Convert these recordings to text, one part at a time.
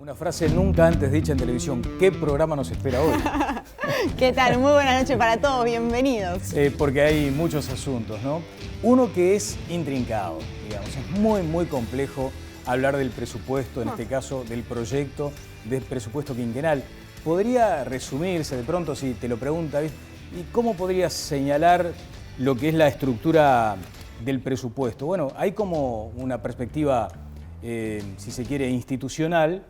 Una frase nunca antes dicha en televisión. ¿Qué programa nos espera hoy? ¿Qué tal? Muy buenas noches para todos, bienvenidos. Porque hay muchos asuntos, ¿no? Uno que es intrincado, digamos, es muy complejo hablar del presupuesto, en este caso del proyecto del presupuesto quinquenal. ¿Podría resumirse de pronto, si te lo pregunta, y cómo podrías señalar lo que es la estructura del presupuesto? Bueno, hay como una perspectiva, si se quiere, institucional.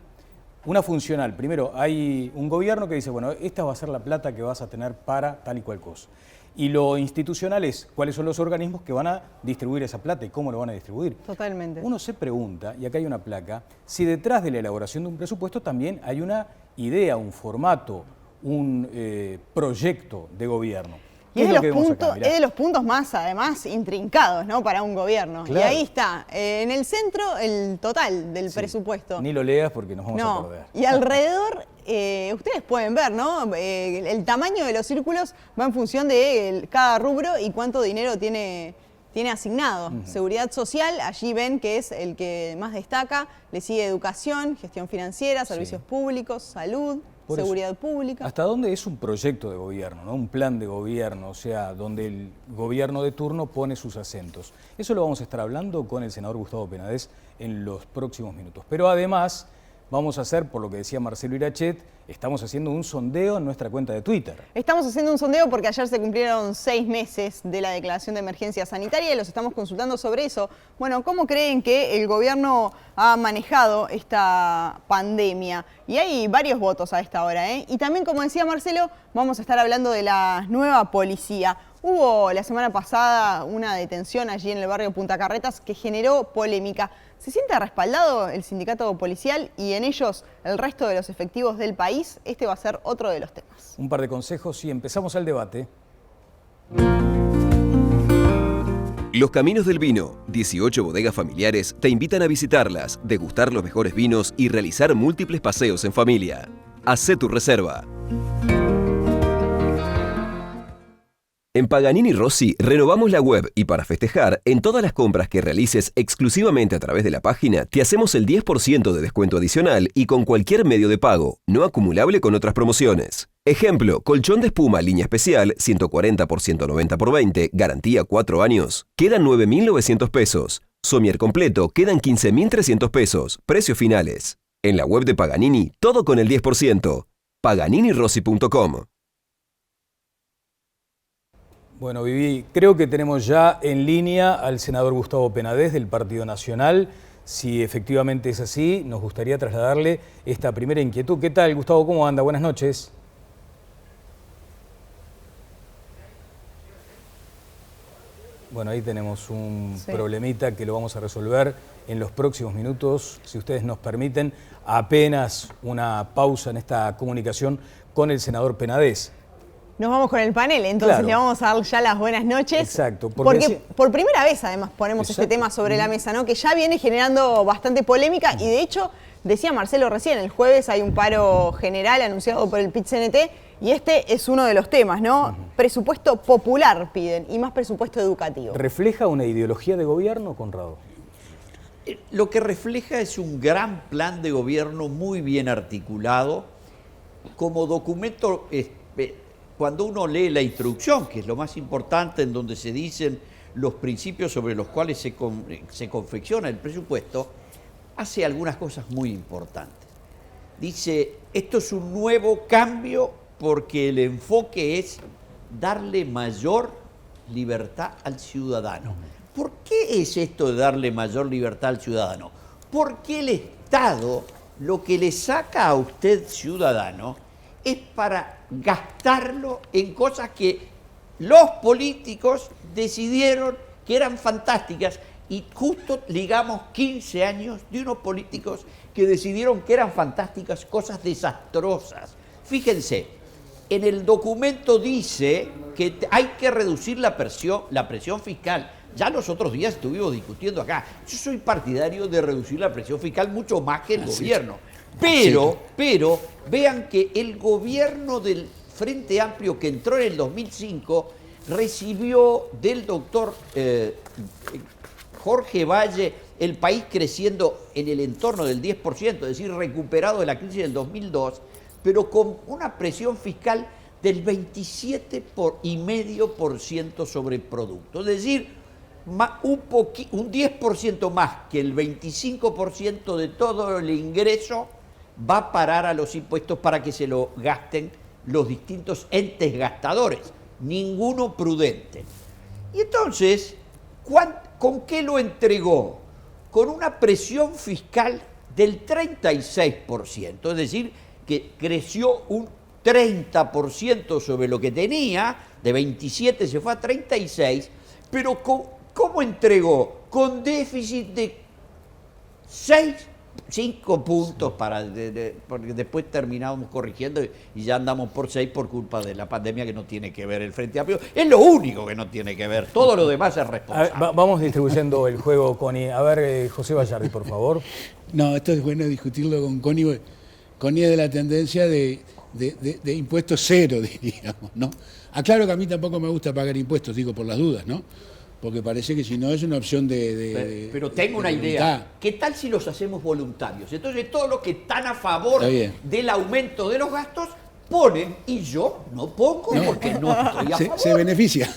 Una funcional. Primero, hay un gobierno que dice, bueno, esta va a ser la plata que vas a tener para tal y cual cosa. Y lo institucional es cuáles son los organismos que van a distribuir esa plata y cómo lo van a distribuir. Totalmente. Uno se pregunta, y acá hay una placa, si detrás de la elaboración de un presupuesto también hay una idea, un formato, un proyecto de gobierno. Y es de los puntos más, además, intrincados, ¿no? Para un gobierno. Claro. Y ahí está, en el centro, el total del presupuesto. Ni lo leas porque nos vamos a perder. Y alrededor, ustedes pueden ver, ¿no? El tamaño de los círculos va en función de cada rubro y cuánto dinero tiene asignado. Seguridad social, allí ven que es el que más destaca. Le sigue educación, gestión financiera, servicios públicos, salud. Por seguridad eso, pública. ¿hasta dónde es un proyecto de gobierno, ¿no? Un plan de gobierno, o sea, donde el gobierno de turno pone sus acentos? Eso lo vamos a estar hablando con el senador Gustavo Penades en los próximos minutos. Pero además vamos a hacer, por lo que decía Marcelo Irachet, estamos haciendo un sondeo en nuestra cuenta de Twitter. Estamos haciendo un sondeo porque ayer se cumplieron 6 meses de la declaración de emergencia sanitaria y los estamos consultando sobre eso. Bueno, ¿cómo creen que el gobierno ha manejado esta pandemia? Y hay varios votos a esta hora, ¿eh? Y también, como decía Marcelo, vamos a estar hablando de la nueva policía. Hubo la semana pasada una detención allí en el barrio Punta Carretas que generó polémica. ¿Se siente respaldado el sindicato policial y en ellos el resto de los efectivos del país? Este va a ser otro de los temas. Un par de consejos y empezamos el debate. Los Caminos del Vino, 18 bodegas familiares, te invitan a visitarlas, degustar los mejores vinos y realizar múltiples paseos en familia. Hacé tu reserva. En Paganini Rossi renovamos la web y para festejar, en todas las compras que realices exclusivamente a través de la página, te hacemos el 10% de descuento adicional y con cualquier medio de pago, no acumulable con otras promociones. Ejemplo, colchón de espuma línea especial, 140 por 190 por 20, garantía 4 años. Quedan 9.900 pesos. Somier completo, quedan 15.300 pesos. Precios finales. En la web de Paganini, todo con el 10%. PaganiniRossi.com. Bueno, Vivi, creo que tenemos ya en línea al senador Gustavo Penades del Partido Nacional. Si efectivamente es así, nos gustaría trasladarle esta primera inquietud. ¿Qué tal, Gustavo? ¿Cómo anda? Buenas noches. Bueno, ahí tenemos un problemita que lo vamos a resolver en los próximos minutos, si ustedes nos permiten. Apenas una pausa en esta comunicación con el senador Penades. Nos vamos con el panel, entonces le vamos a dar ya las buenas noches. Exacto. Porque por primera vez, además, ponemos este tema sobre la mesa, ¿no? Que ya viene generando bastante polémica y, de hecho, decía Marcelo recién, el jueves hay un paro general anunciado por el PIT-CNT y este es uno de los temas, ¿no? Presupuesto popular piden y más presupuesto educativo. ¿Refleja una ideología de gobierno, Conrado? Lo que refleja es un gran plan de gobierno muy bien articulado. Como documento, cuando uno lee la instrucción, que es lo más importante, en donde se dicen los principios sobre los cuales se confecciona el presupuesto, hace algunas cosas muy importantes. Dice, esto es un nuevo cambio porque el enfoque es darle mayor libertad al ciudadano. ¿Por qué es esto de darle mayor libertad al ciudadano? Porque el Estado lo que le saca a usted, ciudadano, es para gastarlo en cosas que los políticos decidieron que eran fantásticas y justo ligamos 15 años de unos políticos que decidieron que eran fantásticas cosas desastrosas. Fíjense, en el documento dice que hay que reducir la presión fiscal. Ya los otros días estuvimos discutiendo acá. Yo soy partidario de reducir la presión fiscal mucho más que el gobierno. Pero vean que el gobierno del Frente Amplio que entró en el 2005 recibió del doctor Jorge Valle el país creciendo en el entorno del 10%, es decir, recuperado de la crisis del 2002, pero con una presión fiscal del 27,5% sobre el producto. Es decir, un 10% más que el 25% de todo el ingreso va a parar a los impuestos para que se lo gasten los distintos entes gastadores, ninguno prudente. Y entonces, ¿con qué lo entregó? Con una presión fiscal del 36%, es decir, que creció un 30% sobre lo que tenía, de 27 se fue a 36, pero ¿cómo entregó? Con déficit de 5 puntos, porque después terminábamos corrigiendo y ya andamos por 6 por culpa de la pandemia, que no tiene que ver el Frente Amplio. Es lo único que no tiene que ver, todo lo demás es responsable. Vamos distribuyendo el juego, Connie. A ver, José Vallardi, por favor. No, esto es bueno discutirlo con Connie. Connie es de la tendencia de impuestos cero, diríamos, ¿no? Aclaro que a mí tampoco me gusta pagar impuestos, digo por las dudas, ¿no? Porque parece que si no es una opción pero tengo una idea. ¿Qué tal si los hacemos voluntarios? Entonces todos los que están a favor del aumento de los gastos ponen, y yo no pongo porque no estoy a favor. Se beneficia,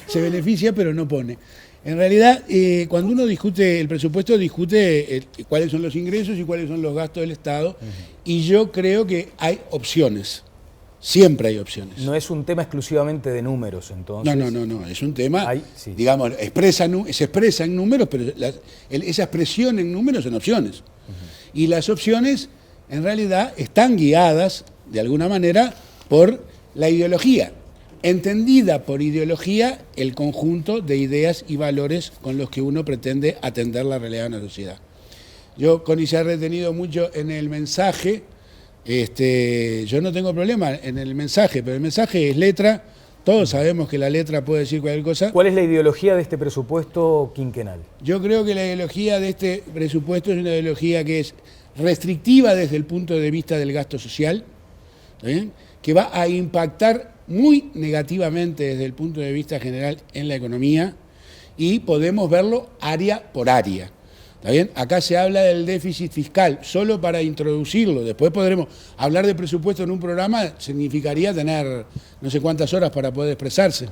se beneficia pero no pone. En realidad, cuando uno discute el presupuesto, discute cuáles son los ingresos y cuáles son los gastos del Estado, y yo creo que hay opciones. Siempre hay opciones. No es un tema exclusivamente de números, entonces. No. Es un tema, digamos, se expresa en números, pero esa expresión en números son opciones. Y las opciones, en realidad, están guiadas, de alguna manera, por la ideología. Entendida por ideología, el conjunto de ideas y valores con los que uno pretende atender la realidad de una sociedad. Yo, Connie, se ha retenido mucho en el mensaje. Yo no tengo problema en el mensaje, pero el mensaje es letra. Todos sabemos que la letra puede decir cualquier cosa. ¿Cuál es la ideología de este presupuesto quinquenal? Yo creo que la ideología de este presupuesto es una ideología que es restrictiva desde el punto de vista del gasto social, que va a impactar muy negativamente desde el punto de vista general en la economía, y podemos verlo área por área. ¿Está bien? Acá se habla del déficit fiscal, solo para introducirlo. Después podremos hablar de presupuesto en un programa, significaría tener no sé cuántas horas para poder expresarse.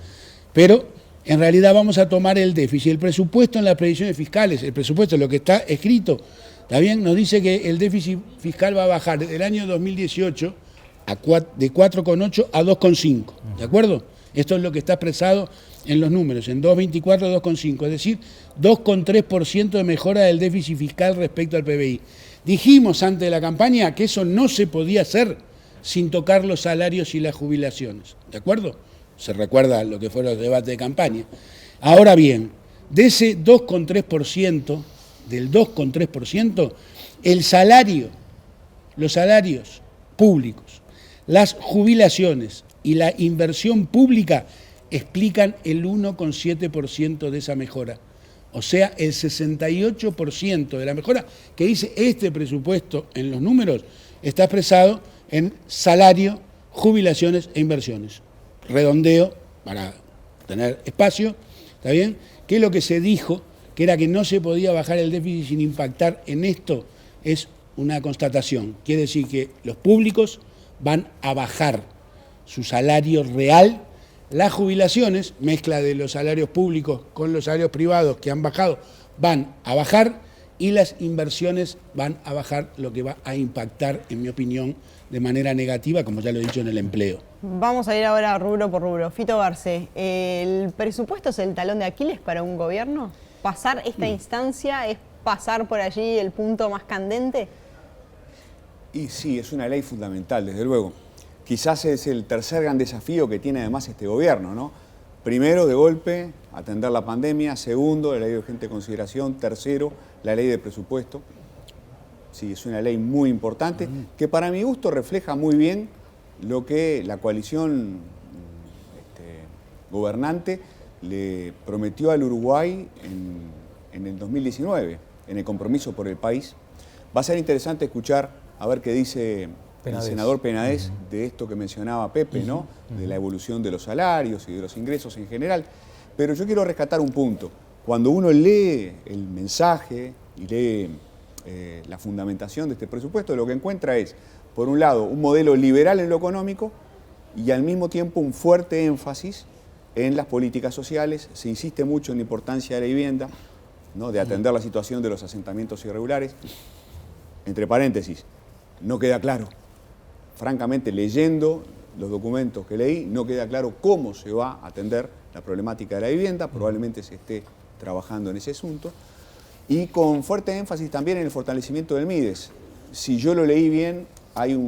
Pero en realidad vamos a tomar el déficit. El presupuesto en las previsiones fiscales, el presupuesto, lo que está escrito, ¿está bien? Nos dice que el déficit fiscal va a bajar del año 2018 de 4,8 a 2,5. ¿De acuerdo? Esto es lo que está expresado en los números, en 2,24, 2,5, es decir, 2,3% de mejora del déficit fiscal respecto al PBI. Dijimos antes de la campaña que eso no se podía hacer sin tocar los salarios y las jubilaciones, ¿de acuerdo? Se recuerda lo que fueron los debates de campaña. Ahora bien, de ese 2,3%, del 2,3%, el salario, los salarios públicos, las jubilaciones y la inversión pública explican el 1,7% de esa mejora. O sea, el 68% de la mejora que dice este presupuesto en los números está expresado en salario, jubilaciones e inversiones. Redondeo para tener espacio, ¿está bien? Que lo que se dijo, que era que no se podía bajar el déficit sin impactar en esto, es una constatación. Quiere decir que los públicos van a bajar su salario real. Las jubilaciones, mezcla de los salarios públicos con los salarios privados que han bajado, van a bajar, y las inversiones van a bajar, lo que va a impactar, en mi opinión, de manera negativa, como ya lo he dicho, en el empleo. Vamos a ir ahora rubro por rubro. Fito Barce, ¿el presupuesto es el talón de Aquiles para un gobierno? ¿Pasar esta instancia es pasar por allí el punto más candente? Y sí, es una ley fundamental, desde luego. Quizás es el tercer gran desafío que tiene además este gobierno, ¿no? Primero, de golpe, atender la pandemia. Segundo, la ley de urgente consideración. Tercero, la ley de presupuesto. Sí, es una ley muy importante que para mi gusto refleja muy bien lo que la coalición gobernante le prometió al Uruguay en el 2019, en el compromiso por el país. Va a ser interesante escuchar a ver qué dice el senador Penades de esto que mencionaba Pepe, ¿no? De la evolución de los salarios y de los ingresos en general. Pero yo quiero rescatar un punto. cuando uno lee el mensaje y lee la fundamentación de este presupuesto, lo que encuentra es, por un lado, un modelo liberal en lo económico y al mismo tiempo un fuerte énfasis en las políticas sociales. Se insiste mucho en la importancia de la vivienda, ¿no?, de atender la situación de los asentamientos irregulares. Entre paréntesis, no queda claro, francamente, leyendo los documentos que leí, no queda claro cómo se va a atender la problemática de la vivienda. Probablemente se esté trabajando en ese asunto. Y con fuerte énfasis también en el fortalecimiento del MIDES. Si yo lo leí bien, hay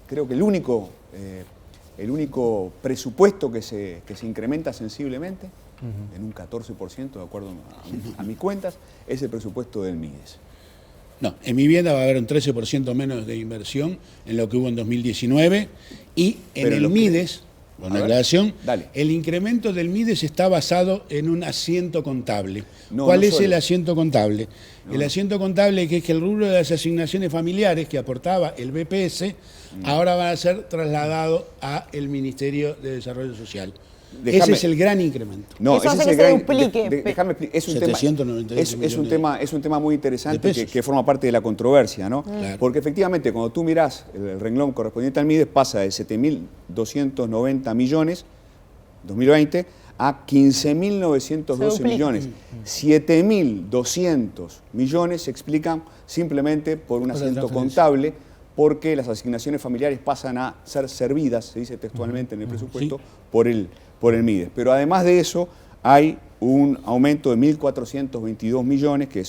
creo que el único presupuesto que se incrementa sensiblemente, en un 14%, de acuerdo a mis cuentas, es el presupuesto del MIDES. No, en vivienda va a haber un 13% menos de inversión en lo que hubo en 2019 y en Pero el MIDES, con la aclaración, el incremento del MIDES está basado en un asiento contable. ¿Cuál es el asiento contable? El asiento contable que es que el rubro de las asignaciones familiares que aportaba el BPS ahora va a ser trasladado al Ministerio de Desarrollo Social. Ese es el gran incremento. No, eso hace ese que es se el duplique. Déjame explicar. Es un tema muy interesante de que forma parte de la controversia, ¿no? Claro. Porque efectivamente, cuando tú mirás el renglón correspondiente al MIDES, pasa de 7.290 millones, 2020, a 15.912 millones. 7.200 millones se explican simplemente por un asiento contable, porque las asignaciones familiares pasan a ser servidas, se dice textualmente en el presupuesto, por el MIDES. Pero además de eso, hay un aumento de 1.422 millones que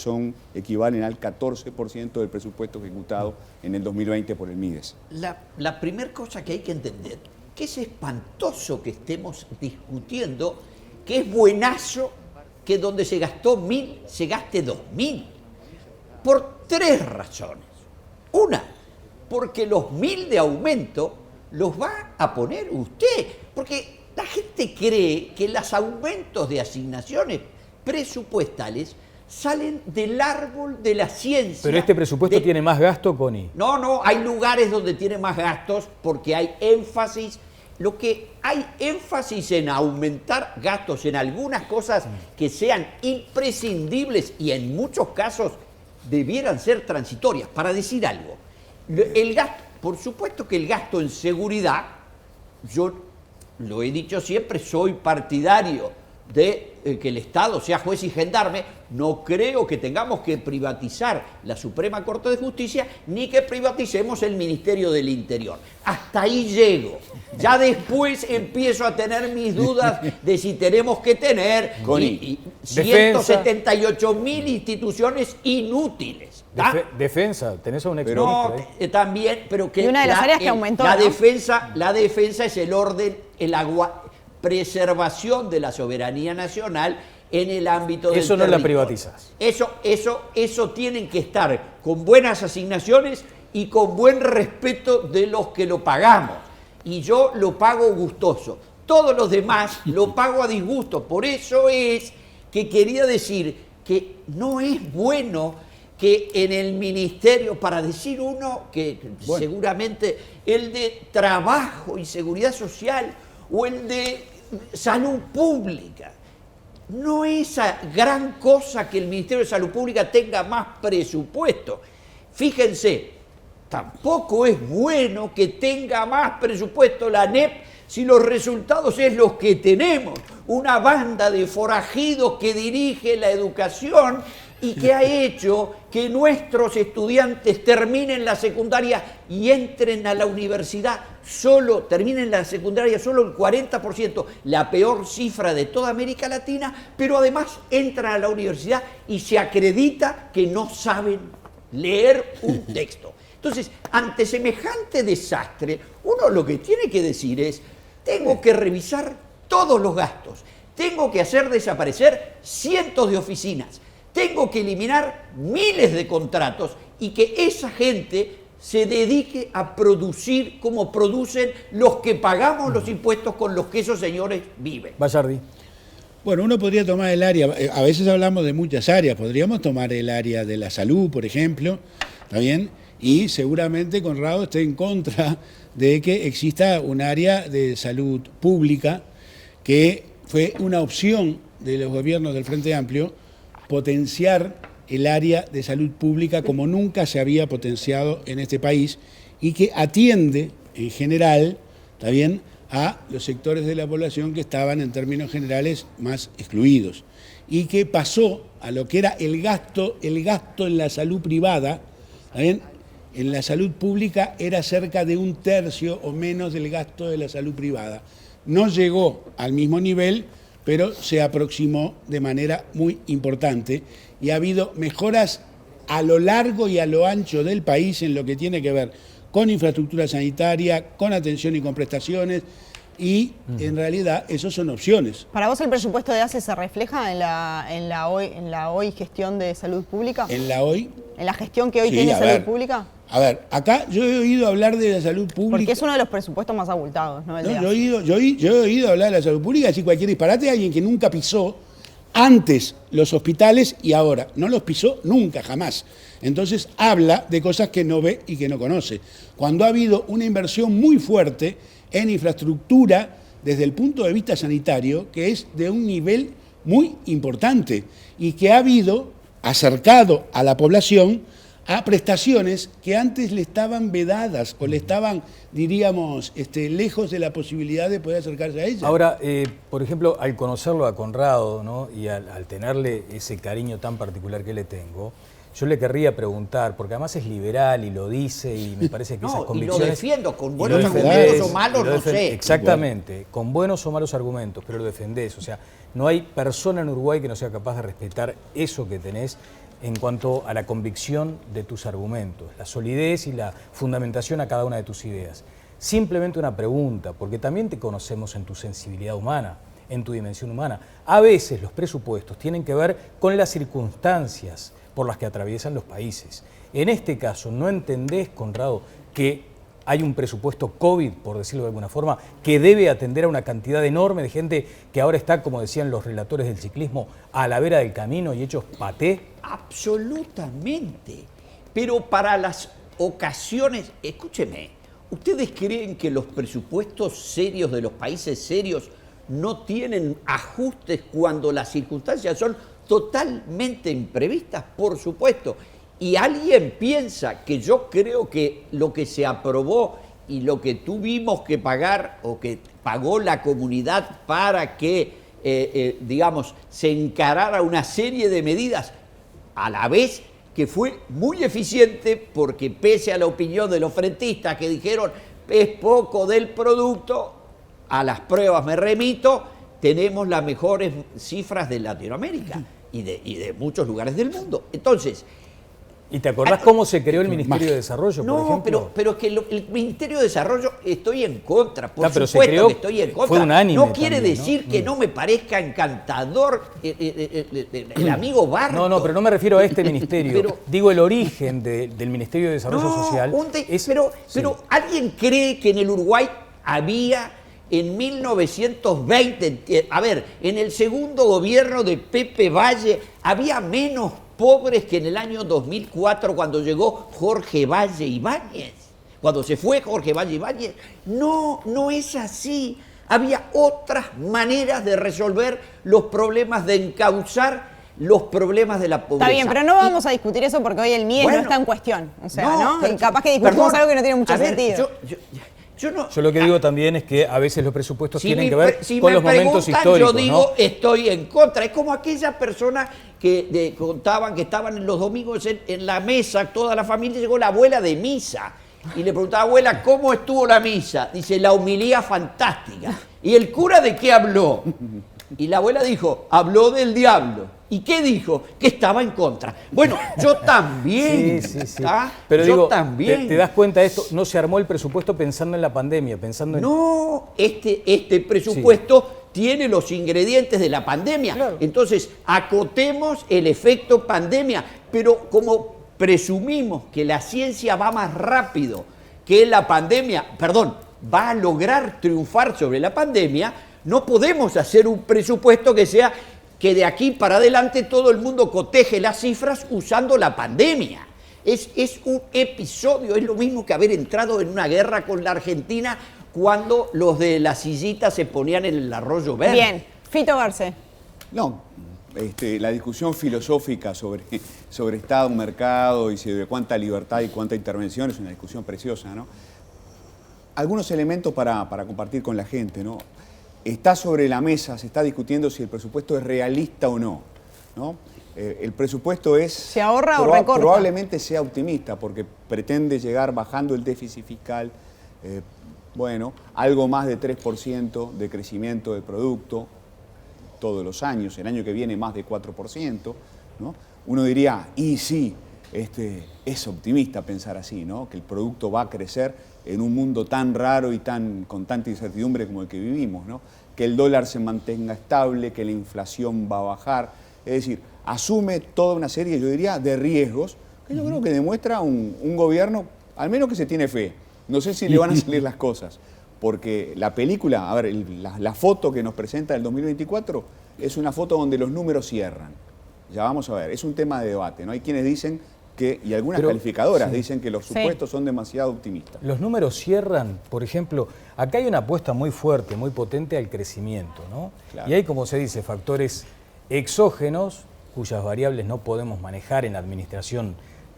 equivalen al 14% del presupuesto ejecutado en el 2020 por el MIDES. La primera cosa que hay que entender, que es espantoso que estemos discutiendo que es buenazo que donde se gastó 1.000 se gaste 2.000. Por tres razones. Una, porque los 1.000 de aumento los va a poner usted. Porque la gente cree que los aumentos de asignaciones presupuestales salen del árbol de la ciencia. Pero este presupuesto tiene más gasto, Connie. No, hay lugares donde tiene más gastos porque hay énfasis. Lo que hay énfasis en aumentar gastos en algunas cosas que sean imprescindibles y en muchos casos debieran ser transitorias. Para decir algo, el gasto, por supuesto que el gasto en seguridad, yo lo he dicho siempre, soy partidario de que el Estado sea juez y gendarme. No creo que tengamos que privatizar la Suprema Corte de Justicia ni que privaticemos el Ministerio del Interior. Hasta ahí llego. Ya después empiezo a tener mis dudas de si tenemos que tener 178.000 instituciones inútiles. Defensa, tenés a un experto. No, también, pero que y una de las áreas que aumentó, la ¿no? defensa es el orden, preservación de la soberanía nacional en el ámbito del territorio. Eso no la privatizás. Eso tienen que estar con buenas asignaciones y con buen respeto de los que lo pagamos. Y yo lo pago gustoso. Todos los demás lo pago a disgusto. Por eso es que quería decir que no es bueno que en el ministerio, para decir uno que seguramente el de Trabajo y Seguridad Social o el de Salud Pública, no es gran cosa que el Ministerio de Salud Pública tenga más presupuesto. Fíjense, tampoco es bueno que tenga más presupuesto la ANEP si los resultados es los que tenemos. Una banda de forajidos que dirige la educación y que ha hecho que nuestros estudiantes terminen la secundaria y entren a la universidad terminen la secundaria solo el 40%, la peor cifra de toda América Latina, pero además entran a la universidad y se acredita que no saben leer un texto. Entonces, ante semejante desastre, uno lo que tiene que decir es, tengo que revisar todos los gastos, tengo que hacer desaparecer cientos de oficinas, tengo que eliminar miles de contratos y que esa gente se dedique a producir como producen los que pagamos los impuestos con los que esos señores viven. Bayardi. Bueno, uno podría tomar el área, a veces hablamos de muchas áreas, podríamos tomar el área de la salud, por ejemplo, ¿está bien? Y seguramente Conrado esté en contra de que exista un área de salud pública que fue una opción de los gobiernos del Frente Amplio potenciar el área de salud pública como nunca se había potenciado en este país y que atiende en general, ¿está bien?, a los sectores de la población que estaban en términos generales más excluidos y que pasó a lo que era el gasto en la salud privada, ¿está bien? En la salud pública era cerca de 1/3 o menos del gasto de la salud privada. No llegó al mismo nivel, pero se aproximó de manera muy importante y ha habido mejoras a lo largo y a lo ancho del país en lo que tiene que ver con infraestructura sanitaria, con atención y con prestaciones, y en realidad esos son opciones. ¿Para vos el presupuesto de ACE se refleja en la hoy gestión de salud pública? En la hoy... ¿En la gestión que hoy Sí, tiene a salud ver. pública? A ver, acá yo he oído hablar de la salud pública... Porque es uno de los presupuestos más abultados, ¿no? El de No, ACE. yo he oído hablar de la salud pública, decir cualquier disparate, alguien que nunca pisó antes los hospitales y ahora. No los pisó nunca, jamás. Entonces habla de cosas que no ve y que no conoce. Cuando ha habido una inversión muy fuerte en infraestructura desde el punto de vista sanitario, que es de un nivel muy importante y que ha habido acercado a la población a prestaciones que antes le estaban vedadas o le estaban, diríamos, lejos de la posibilidad de poder acercarse a ella. Ahora, por ejemplo, al conocerlo a Conrado, ¿no?, y al tenerle ese cariño tan particular que le tengo, yo le querría preguntar, porque además es liberal y lo dice y me parece que esas No, y convicciones... lo defiendo con y buenos lo argumentos defendés, o malos, y lo no defen- sé. Exactamente, con buenos o malos argumentos, pero lo defendés. O sea, no hay persona en Uruguay que no sea capaz de respetar eso que tenés en cuanto a la convicción de tus argumentos, la solidez y la fundamentación a cada una de tus ideas. Simplemente una pregunta, porque también te conocemos en tu sensibilidad humana, en tu dimensión humana. A veces los presupuestos tienen que ver con las circunstancias por las que atraviesan los países. En este caso, ¿no entendés, Conrado, que hay un presupuesto COVID, por decirlo de alguna forma, que debe atender a una cantidad enorme de gente que ahora está, como decían los relatores del ciclismo, a la vera del camino y hechos paté? Absolutamente. Pero para las ocasiones, escúcheme, ¿ustedes creen que los presupuestos serios de los países serios no tienen ajustes cuando las circunstancias son totalmente imprevistas? Por supuesto. Y alguien piensa que yo creo que lo que se aprobó y lo que tuvimos que pagar o que pagó la comunidad para que, digamos, se encarara una serie de medidas a la vez que fue muy eficiente, porque pese a la opinión de los frentistas que dijeron es poco del producto, a las pruebas me remito, tenemos las mejores cifras de Latinoamérica y de muchos lugares del mundo. Entonces, ¿Y te acordás cómo se creó el Ministerio de Desarrollo, por no, ejemplo? pero es que el Ministerio de Desarrollo estoy en contra, por pero se supuesto creó, que estoy en contra. fue unánime no quiere también, decir ¿no? que no me parezca encantador el amigo Barto. No, pero no me refiero a este ministerio. Pero- Digo, el origen del Ministerio de Desarrollo No, Social. pero ¿alguien cree que en el Uruguay había en 1920, a ver, en el segundo gobierno de Pepe Valle, había menos pobres que en el año 2004 cuando llegó Jorge Valle Ibáñez? Cuando se fue Jorge Valle Ibáñez. No, no es así. Había otras maneras de resolver los problemas, de encauzar los problemas de la pobreza. Está bien, pero no vamos a discutir eso porque hoy el MIES no está en cuestión. O sea, ¿no? pero- Y capaz que discutimos perdón, algo que no tiene mucho a ver, sentido. Yo no... Yo lo que digo también es que a veces los presupuestos tienen me que ver pre- si con me los momentos preguntan, históricos, yo digo, ¿no? estoy en contra. Es como aquella persona que contaban que estaban en los domingos en la mesa, toda la familia, llegó la abuela de misa. Y le preguntaba, abuela, ¿cómo estuvo la misa? Dice, la homilía fantástica. ¿Y el cura de qué habló? Y la abuela dijo, habló del diablo. ¿Y qué dijo? Que estaba en contra. Bueno, yo también. Sí. ¿está? Pero yo digo, también. ¿te das cuenta de esto? No se armó el presupuesto pensando en la pandemia, pensando en... No, este presupuesto tiene los ingredientes de la pandemia. Claro. Entonces, acotemos el efecto pandemia, pero como presumimos que la ciencia va más rápido que la pandemia, va a lograr triunfar sobre la pandemia, no podemos hacer un presupuesto que sea que de aquí para adelante todo el mundo coteje las cifras usando la pandemia. Es un episodio, es lo mismo que haber entrado en una guerra con la Argentina cuando los de la sillita se ponían en el arroyo verde. Bien, Fito Garcés. No, la discusión filosófica sobre Estado, mercado y sobre cuánta libertad y cuánta intervención es una discusión preciosa, ¿no? Algunos elementos para compartir con la gente, ¿no? Está sobre la mesa, se está discutiendo si el presupuesto es realista o no, ¿no? El presupuesto ¿Se ahorra o recorta? Probablemente sea optimista porque pretende llegar bajando el déficit fiscal, algo más de 3% de crecimiento del producto todos los años, el año que viene más de 4%, ¿no? Uno diría, y sí, es optimista pensar así, ¿no? Que el producto va a crecer en un mundo tan raro y con tanta incertidumbre como el que vivimos, ¿no? Que el dólar se mantenga estable, que la inflación va a bajar, es decir, asume toda una serie, yo diría, de riesgos que yo creo que demuestra un gobierno, al menos que se tiene fe. No sé si le van a salir las cosas, porque la película, a ver, la foto que nos presenta el 2024 es una foto donde los números cierran. Ya vamos a ver, es un tema de debate, ¿no? Hay quienes dicen que, y algunas calificadoras dicen que los supuestos son demasiado optimistas. Los números cierran, por ejemplo, acá hay una apuesta muy fuerte, muy potente al crecimiento, ¿no? Claro. Y hay, como se dice, factores exógenos cuyas variables no podemos manejar en la administración,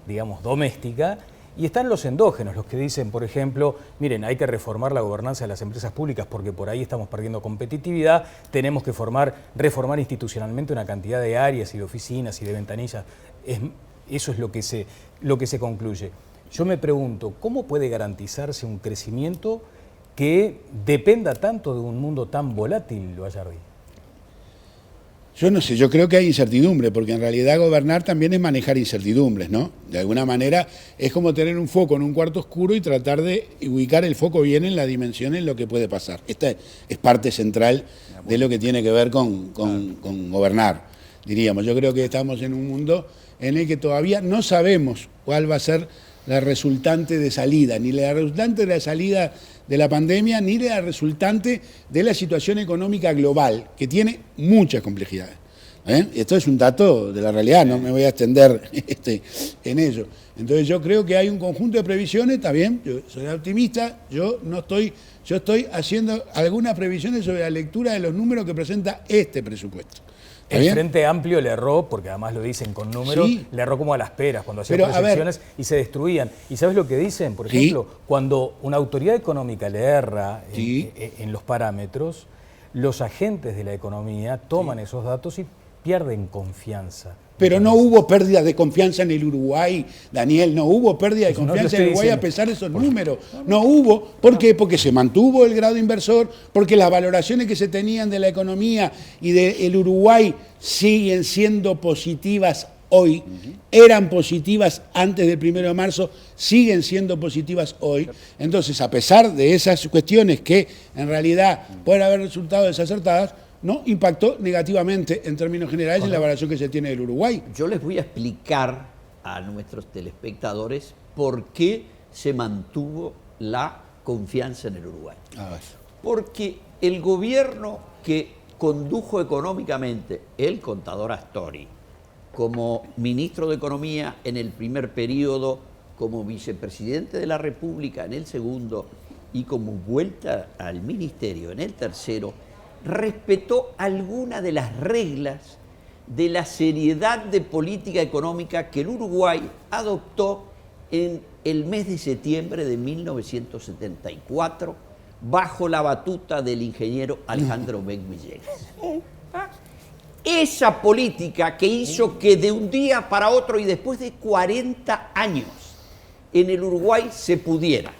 digamos, doméstica, y están los endógenos, los que dicen, por ejemplo, miren, hay que reformar la gobernanza de las empresas públicas porque por ahí estamos perdiendo competitividad, tenemos que reformar institucionalmente una cantidad de áreas y de oficinas y de ventanillas. Eso es lo que se concluye. Yo me pregunto, ¿cómo puede garantizarse un crecimiento que dependa tanto de un mundo tan volátil, Bayardi? Yo no sé, yo creo que hay incertidumbre, porque en realidad gobernar también es manejar incertidumbres, ¿no? De alguna manera es como tener un foco en un cuarto oscuro y tratar de ubicar el foco bien en la dimensión en lo que puede pasar. Esta es parte central de lo que tiene que ver con gobernar, diríamos. Yo creo que estamos en un mundo en el que todavía no sabemos cuál va a ser la resultante de salida, ni la resultante de la salida de la pandemia, ni la resultante de la situación económica global, que tiene muchas complejidades. Esto es un dato de la realidad, no me voy a extender en ello. Entonces yo creo que hay un conjunto de previsiones, está bien, yo soy optimista, yo estoy haciendo algunas previsiones sobre la lectura de los números que presenta este presupuesto. El Frente Amplio le erró, porque además lo dicen con números, sí, le erró como a las peras cuando hacían proyecciones y se destruían. ¿Y sabes lo que dicen? Por ejemplo, cuando una autoridad económica le erra en los parámetros, los agentes de la economía toman esos datos y pierden confianza. Pero no hubo pérdida de confianza en el Uruguay, Daniel, no hubo pérdida de confianza en el Uruguay a pesar de esos números. No hubo. ¿Por qué? Porque se mantuvo el grado inversor, porque las valoraciones que se tenían de la economía y del Uruguay siguen siendo positivas hoy, eran positivas antes del 1 de marzo, siguen siendo positivas hoy. Entonces, a pesar de esas cuestiones que en realidad pueden haber resultado desacertadas, no impactó negativamente en términos generales en la evaluación que se tiene del Uruguay. Yo les voy a explicar a nuestros telespectadores por qué se mantuvo la confianza en el Uruguay. Porque el gobierno que condujo económicamente el contador Astori, como ministro de Economía en el primer periodo, como vicepresidente de la República en el segundo y como vuelta al ministerio en el tercero, respetó algunas de las reglas de la seriedad de política económica que el Uruguay adoptó en el mes de septiembre de 1974 bajo la batuta del ingeniero Alejandro Beck Villegas. Esa política que hizo que de un día para otro y después de 40 años en el Uruguay se pudiera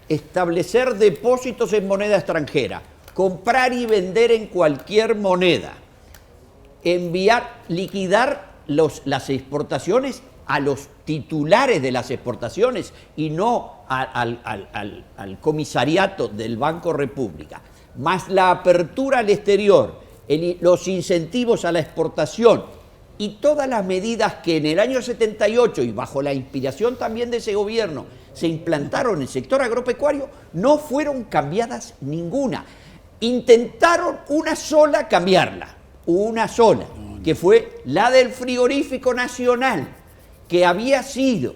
establecer depósitos en moneda extranjera, comprar y vender en cualquier moneda, liquidar las exportaciones a los titulares de las exportaciones y no al comisariato del Banco República, más la apertura al exterior, los incentivos a la exportación y todas las medidas que en el año 78 y bajo la inspiración también de ese gobierno se implantaron en el sector agropecuario, no fueron cambiadas ninguna. Intentaron una sola cambiarla, una sola, que fue la del frigorífico nacional, que había sido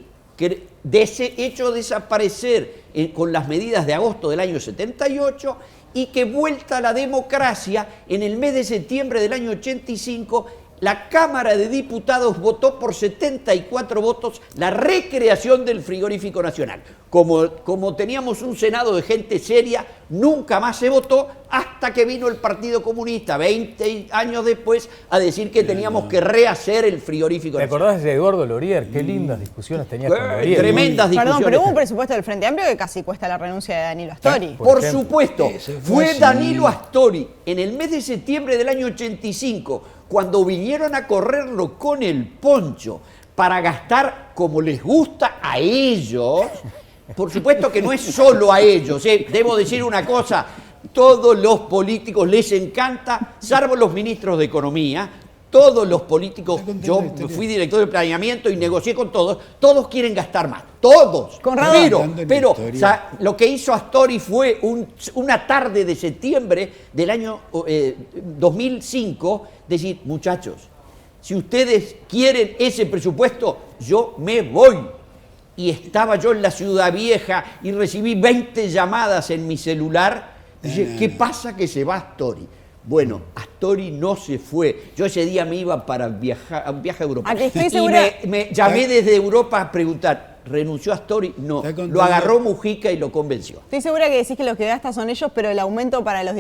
hecho desaparecer con las medidas de agosto del año 78 y que vuelta a la democracia, en el mes de septiembre del año 85, la Cámara de Diputados votó por 74 votos la recreación del frigorífico nacional. Como teníamos un Senado de gente seria, nunca más se votó hasta que vino el Partido Comunista, 20 años después, a decir que teníamos que rehacer el frigorífico ¿Te nacional. acordás de Eduardo Lorier? Qué lindas discusiones tenías con Lorier. Tremendas discusiones. Perdón, pero hubo un presupuesto del Frente Amplio que casi cuesta la renuncia de Danilo Astori. Por Por ejemplo. supuesto, Eso fue fue así. Danilo Astori en el mes de septiembre del año 85, cuando vinieron a correrlo con el poncho para gastar como les gusta a ellos. Por supuesto que no es solo a ellos, debo decir una cosa, todos los políticos les encanta, salvo los ministros de Economía, todos los políticos, yo fui director de planeamiento y negocié con todos quieren gastar más, todos. Con razón. Pero o sea, lo que hizo Astori fue una tarde de septiembre del año 2005, decir, muchachos, si ustedes quieren ese presupuesto, yo me voy. Y estaba yo en la Ciudad Vieja y recibí 20 llamadas en mi celular. Dice, ¿qué pasa que se va Astori? Bueno, Astori no se fue. Yo ese día me iba para viajar, a un viaje a Europa. ¿A que estoy y segura? me llamé desde Europa a preguntar, ¿renunció Astori? No, ¿Está contando? lo agarró Mujica y lo convenció. Estoy segura que decís que los que gastan son ellos, pero el aumento para los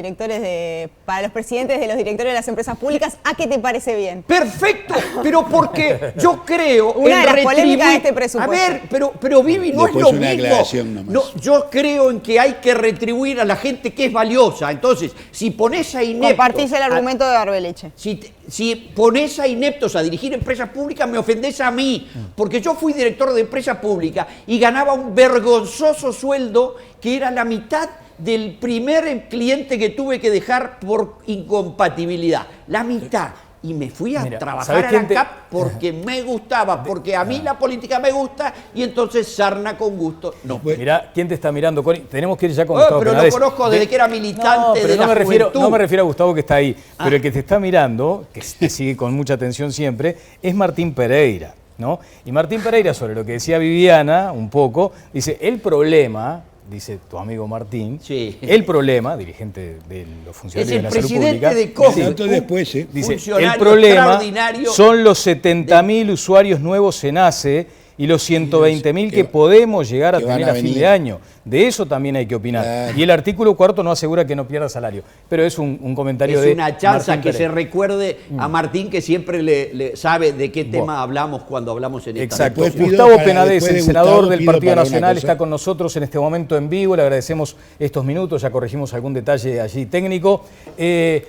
para los presidentes de los directores de las empresas públicas, ¿a qué te parece bien? Perfecto, pero porque yo creo Una de en las polémicas de este retribuir. presupuesto. A ver, pero Vivi, no es Después lo una mismo. aclaración nomás. No, yo creo en que hay que retribuir a la gente que es valiosa. Entonces, si pones a ineptos... Compartís el argumento de Arbeleche. Si pones a ineptos a dirigir empresas públicas, me ofendés a mí. Porque yo fui director de empresa pública y ganaba un vergonzoso sueldo que era la mitad del primer cliente que tuve que dejar por incompatibilidad. La mitad. Y me fui a Mira, trabajar ¿sabés a quién la te- CAP porque me gustaba, porque a mí la política me gusta y entonces sarna con gusto. No. Mirá, ¿quién te está mirando, Connie? Tenemos que ir ya con Oh, Gustavo pero lo Penades. conozco desde que era militante pero de la juventud. no me refiero a Gustavo que está ahí, pero el que te está mirando, que te sigue con mucha atención siempre, es Martín Pereira, ¿no? Y Martín Pereira, sobre lo que decía Viviana, un poco, dice, el problema, dice tu amigo Martín, Sí. el problema, dirigente de los Es funcionarios el de la salud presidente pública, de COFE. Tanto después, ¿eh? dice, funcionario el problema extraordinario son los 70.000 usuarios nuevos en ACE y los 120.000 que podemos llegar a que van tener a a fin venir. de año. De eso también hay que opinar. Claro. Y el artículo 4 no asegura que no pierda salario. Pero es un comentario Es de una chanza Martín que se Pereira. recuerde a Martín, que siempre le sabe de qué tema hablamos cuando hablamos en esta Exacto. Después pido Gustavo para- Penades, después de el senador Gustavo, del pido Partido para una Nacional, cosa. está con nosotros en este momento en vivo. Le agradecemos estos minutos, ya corregimos algún detalle allí técnico.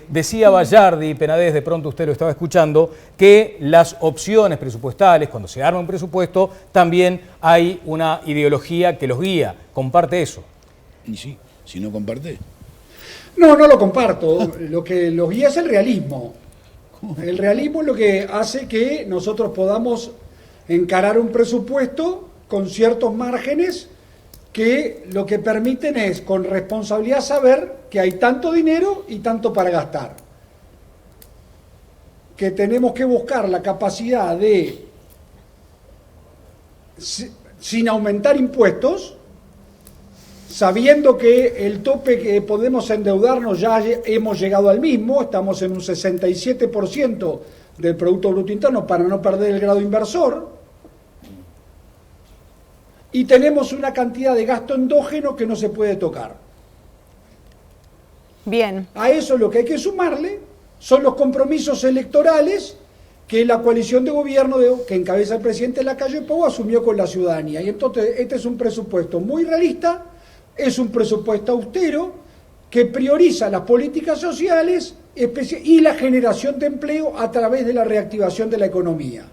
Decía Bayardi, Penades, de pronto usted lo estaba escuchando, que las opciones presupuestales, cuando se arma un presupuesto, también hay una ideología que los guía. ¿Comparte eso? Y sí, si no comparte. No, no lo comparto. Lo que los guía es el realismo. El realismo es lo que hace que nosotros podamos encarar un presupuesto con ciertos márgenes que lo que permiten es, con responsabilidad, saber que hay tanto dinero y tanto para gastar. Que tenemos que buscar la capacidad de, sin aumentar impuestos, sabiendo que el tope que podemos endeudarnos ya hemos llegado al mismo, estamos en un 67% del Producto Bruto Interno para no perder el grado inversor, y tenemos una cantidad de gasto endógeno que no se puede tocar. Bien. A eso lo que hay que sumarle son los compromisos electorales que la coalición de gobierno que encabeza el presidente Lacalle Pou asumió con la ciudadanía. Y entonces este es un presupuesto muy realista, es un presupuesto austero que prioriza las políticas sociales y la generación de empleo a través de la reactivación de la economía.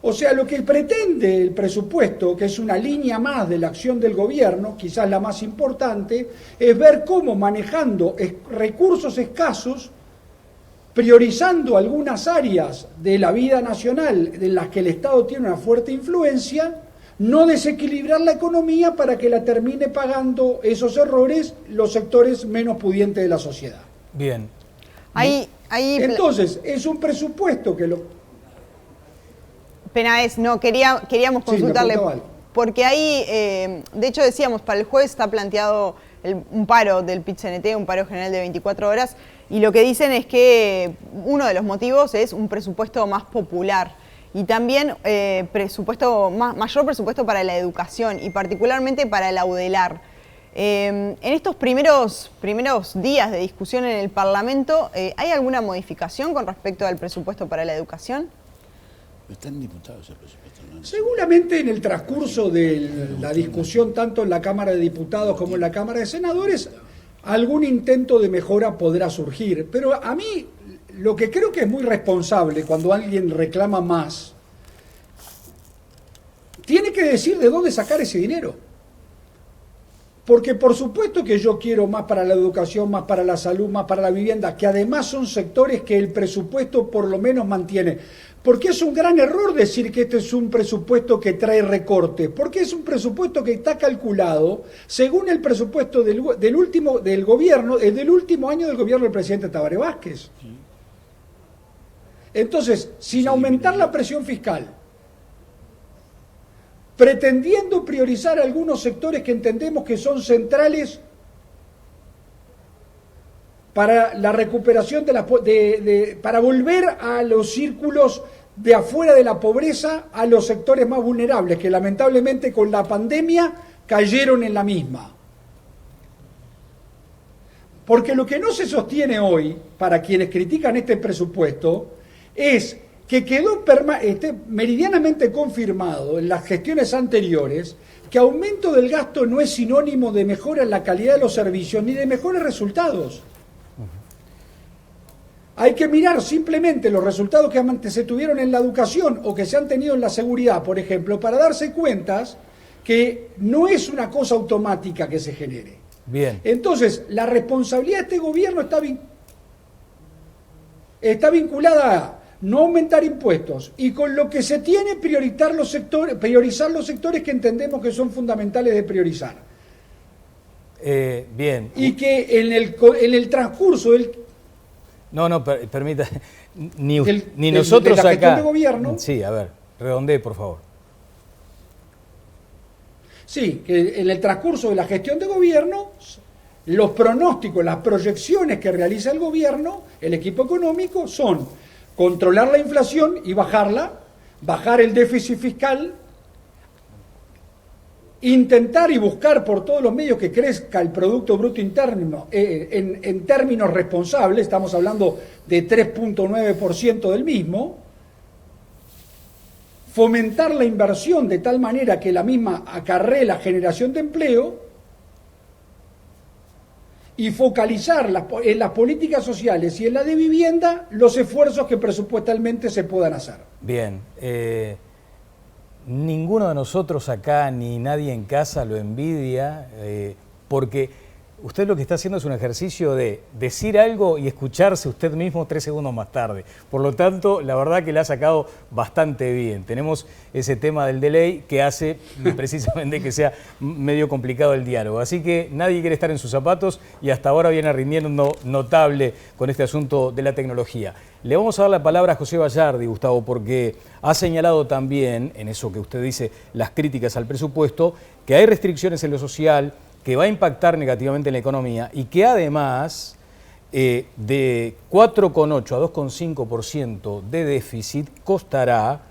O sea, lo que pretende el presupuesto, que es una línea más de la acción del gobierno, quizás la más importante, es ver cómo manejando recursos escasos, priorizando algunas áreas de la vida nacional en las que el Estado tiene una fuerte influencia, no desequilibrar la economía para que la termine pagando esos errores los sectores menos pudientes de la sociedad. Bien. Entonces, es un presupuesto que lo... Penades, no, queríamos Sí, me consultarle, preguntaba algo. porque ahí, de hecho decíamos, para el jueves está planteado un paro del PIT-CNT, un paro general de 24 horas, y lo que dicen es que uno de los motivos es un presupuesto más popular y también mayor presupuesto para la educación y particularmente para el AUDELAR. En estos primeros días de discusión en el Parlamento, ¿hay alguna modificación con respecto al presupuesto para la educación? Están diputados el presupuesto, ¿no? Seguramente en el transcurso de la discusión, tanto en la Cámara de Diputados como en la Cámara de Senadores, algún intento de mejora podrá surgir. Pero a mí lo que creo que es muy responsable cuando alguien reclama más, tiene que decir de dónde sacar ese dinero. Porque por supuesto que yo quiero más para la educación, más para la salud, más para la vivienda, que además son sectores que el presupuesto por lo menos mantiene. Porque es un gran error decir que este es un presupuesto que trae recorte, porque es un presupuesto que está calculado según el presupuesto del último año del gobierno del presidente Tabaré Vázquez. Entonces, sin aumentar la presión fiscal, pretendiendo priorizar algunos sectores que entendemos que son centrales para la recuperación para volver a los círculos de afuera de la pobreza, a los sectores más vulnerables, que lamentablemente con la pandemia cayeron en la misma. Porque lo que no se sostiene hoy, para quienes critican este presupuesto, es que quedó meridianamente confirmado en las gestiones anteriores que aumento del gasto no es sinónimo de mejora en la calidad de los servicios ni de mejores resultados. Hay que mirar simplemente los resultados que antes se tuvieron en la educación o que se han tenido en la seguridad, por ejemplo, para darse cuenta que no es una cosa automática que se genere. Bien. Entonces, la responsabilidad de este gobierno está vinculada a no aumentar impuestos y con lo que se tiene priorizar los sectores que entendemos que son fundamentales de priorizar. Bien. Y que en el transcurso del... Permita, ni nosotros de la acá... gestión de gobierno... Sí, a ver, redondee, por favor. Sí, que en el transcurso de la gestión de gobierno, los pronósticos, las proyecciones que realiza el gobierno, el equipo económico, son controlar la inflación y bajarla, bajar el déficit fiscal, intentar y buscar por todos los medios que crezca el Producto Bruto Interno en términos responsables, estamos hablando de 3.9% del mismo, fomentar la inversión de tal manera que la misma acarree la generación de empleo y focalizar en las políticas sociales y en la de vivienda los esfuerzos que presupuestalmente se puedan hacer. Bien, ninguno de nosotros acá ni nadie en casa lo envidia, porque usted lo que está haciendo es un ejercicio de decir algo y escucharse usted mismo 3 segundos más tarde. Por lo tanto, la verdad que le ha sacado bastante bien. Tenemos ese tema del delay que hace precisamente que sea medio complicado el diálogo. Así que nadie quiere estar en sus zapatos y hasta ahora viene rindiendo notable con este asunto de la tecnología. Le vamos a dar la palabra a José Bayardi, Gustavo, porque ha señalado también, en eso que usted dice, las críticas al presupuesto, que hay restricciones en lo social, que va a impactar negativamente en la economía y que además de 4,8 a 2,5% de déficit costará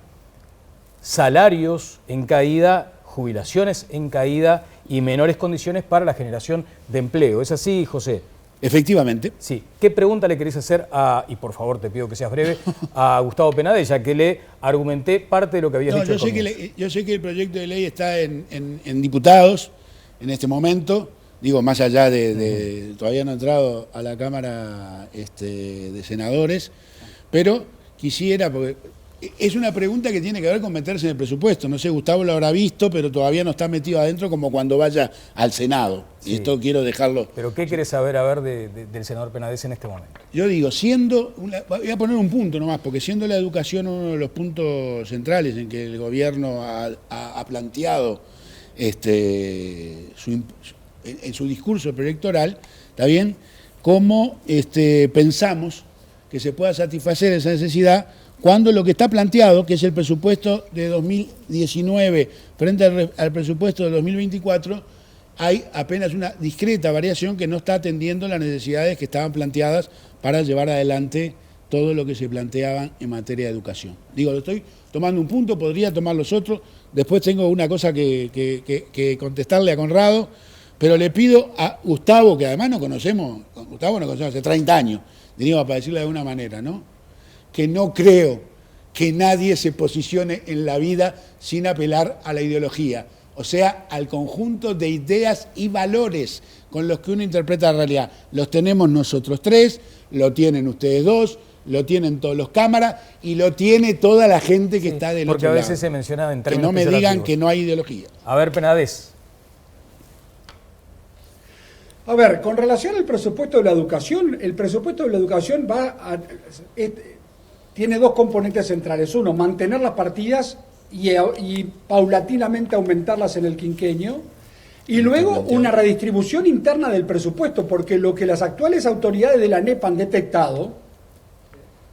salarios en caída, jubilaciones en caída y menores condiciones para la generación de empleo. ¿Es así, José? Efectivamente. Sí. ¿Qué pregunta le querés hacer y por favor te pido que seas breve, a Gustavo Penade, ya que le argumenté parte de lo que habías dicho? Yo sé que el proyecto de ley está en diputados en este momento, digo, más allá de todavía no ha entrado a la Cámara de Senadores, pero quisiera, porque es una pregunta que tiene que ver con meterse en el presupuesto. No sé, Gustavo lo habrá visto, pero todavía no está metido adentro como cuando vaya al Senado. Sí. Y esto quiero dejarlo. ¿Pero qué querés saber, del senador Penades en este momento? Yo digo, voy a poner un punto nomás, porque siendo la educación uno de los puntos centrales en que el gobierno ha planteado en su discurso preelectoral, ¿está bien?, cómo pensamos que se pueda satisfacer esa necesidad cuando lo que está planteado, que es el presupuesto de 2019 frente al presupuesto de 2024, hay apenas una discreta variación que no está atendiendo las necesidades que estaban planteadas para llevar adelante todo lo que se planteaban en materia de educación. Digo, lo estoy tomando un punto, podría tomar los otros, después tengo una cosa que contestarle a Conrado, pero le pido a Gustavo, que además Gustavo nos conocemos hace 30 años, diríamos para decirlo de alguna manera, ¿no? Que no creo que nadie se posicione en la vida sin apelar a la ideología, o sea, al conjunto de ideas y valores con los que uno interpreta la realidad. Los tenemos nosotros tres, lo tienen ustedes dos, lo tienen todos los cámaras y lo tiene toda la gente que está del otro lado. Porque a veces se menciona en términos que no me digan peyorativos. que no hay ideología. A ver, Penades. A ver, con relación al presupuesto de la educación, el presupuesto de la educación tiene dos componentes centrales. Uno, mantener las partidas y paulatinamente aumentarlas en el quinquenio. Y luego una redistribución interna del presupuesto, porque lo que las actuales autoridades de la ANEP han detectado,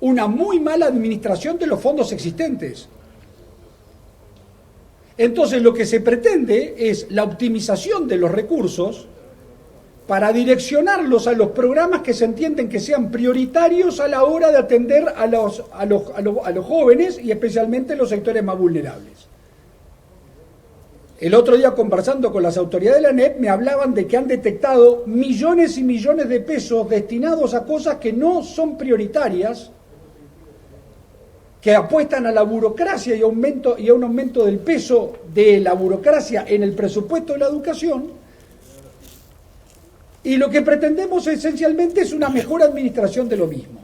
una muy mala administración de los fondos existentes. Entonces lo que se pretende es la optimización de los recursos para direccionarlos a los programas que se entienden que sean prioritarios a la hora de atender a los jóvenes y especialmente los sectores más vulnerables. El otro día, conversando con las autoridades de la ANEP, me hablaban de que han detectado millones y millones de pesos destinados a cosas que no son prioritarias, que apuestan a la burocracia y a un aumento del peso de la burocracia en el presupuesto de la educación. Y lo que pretendemos esencialmente es una mejor administración de lo mismo.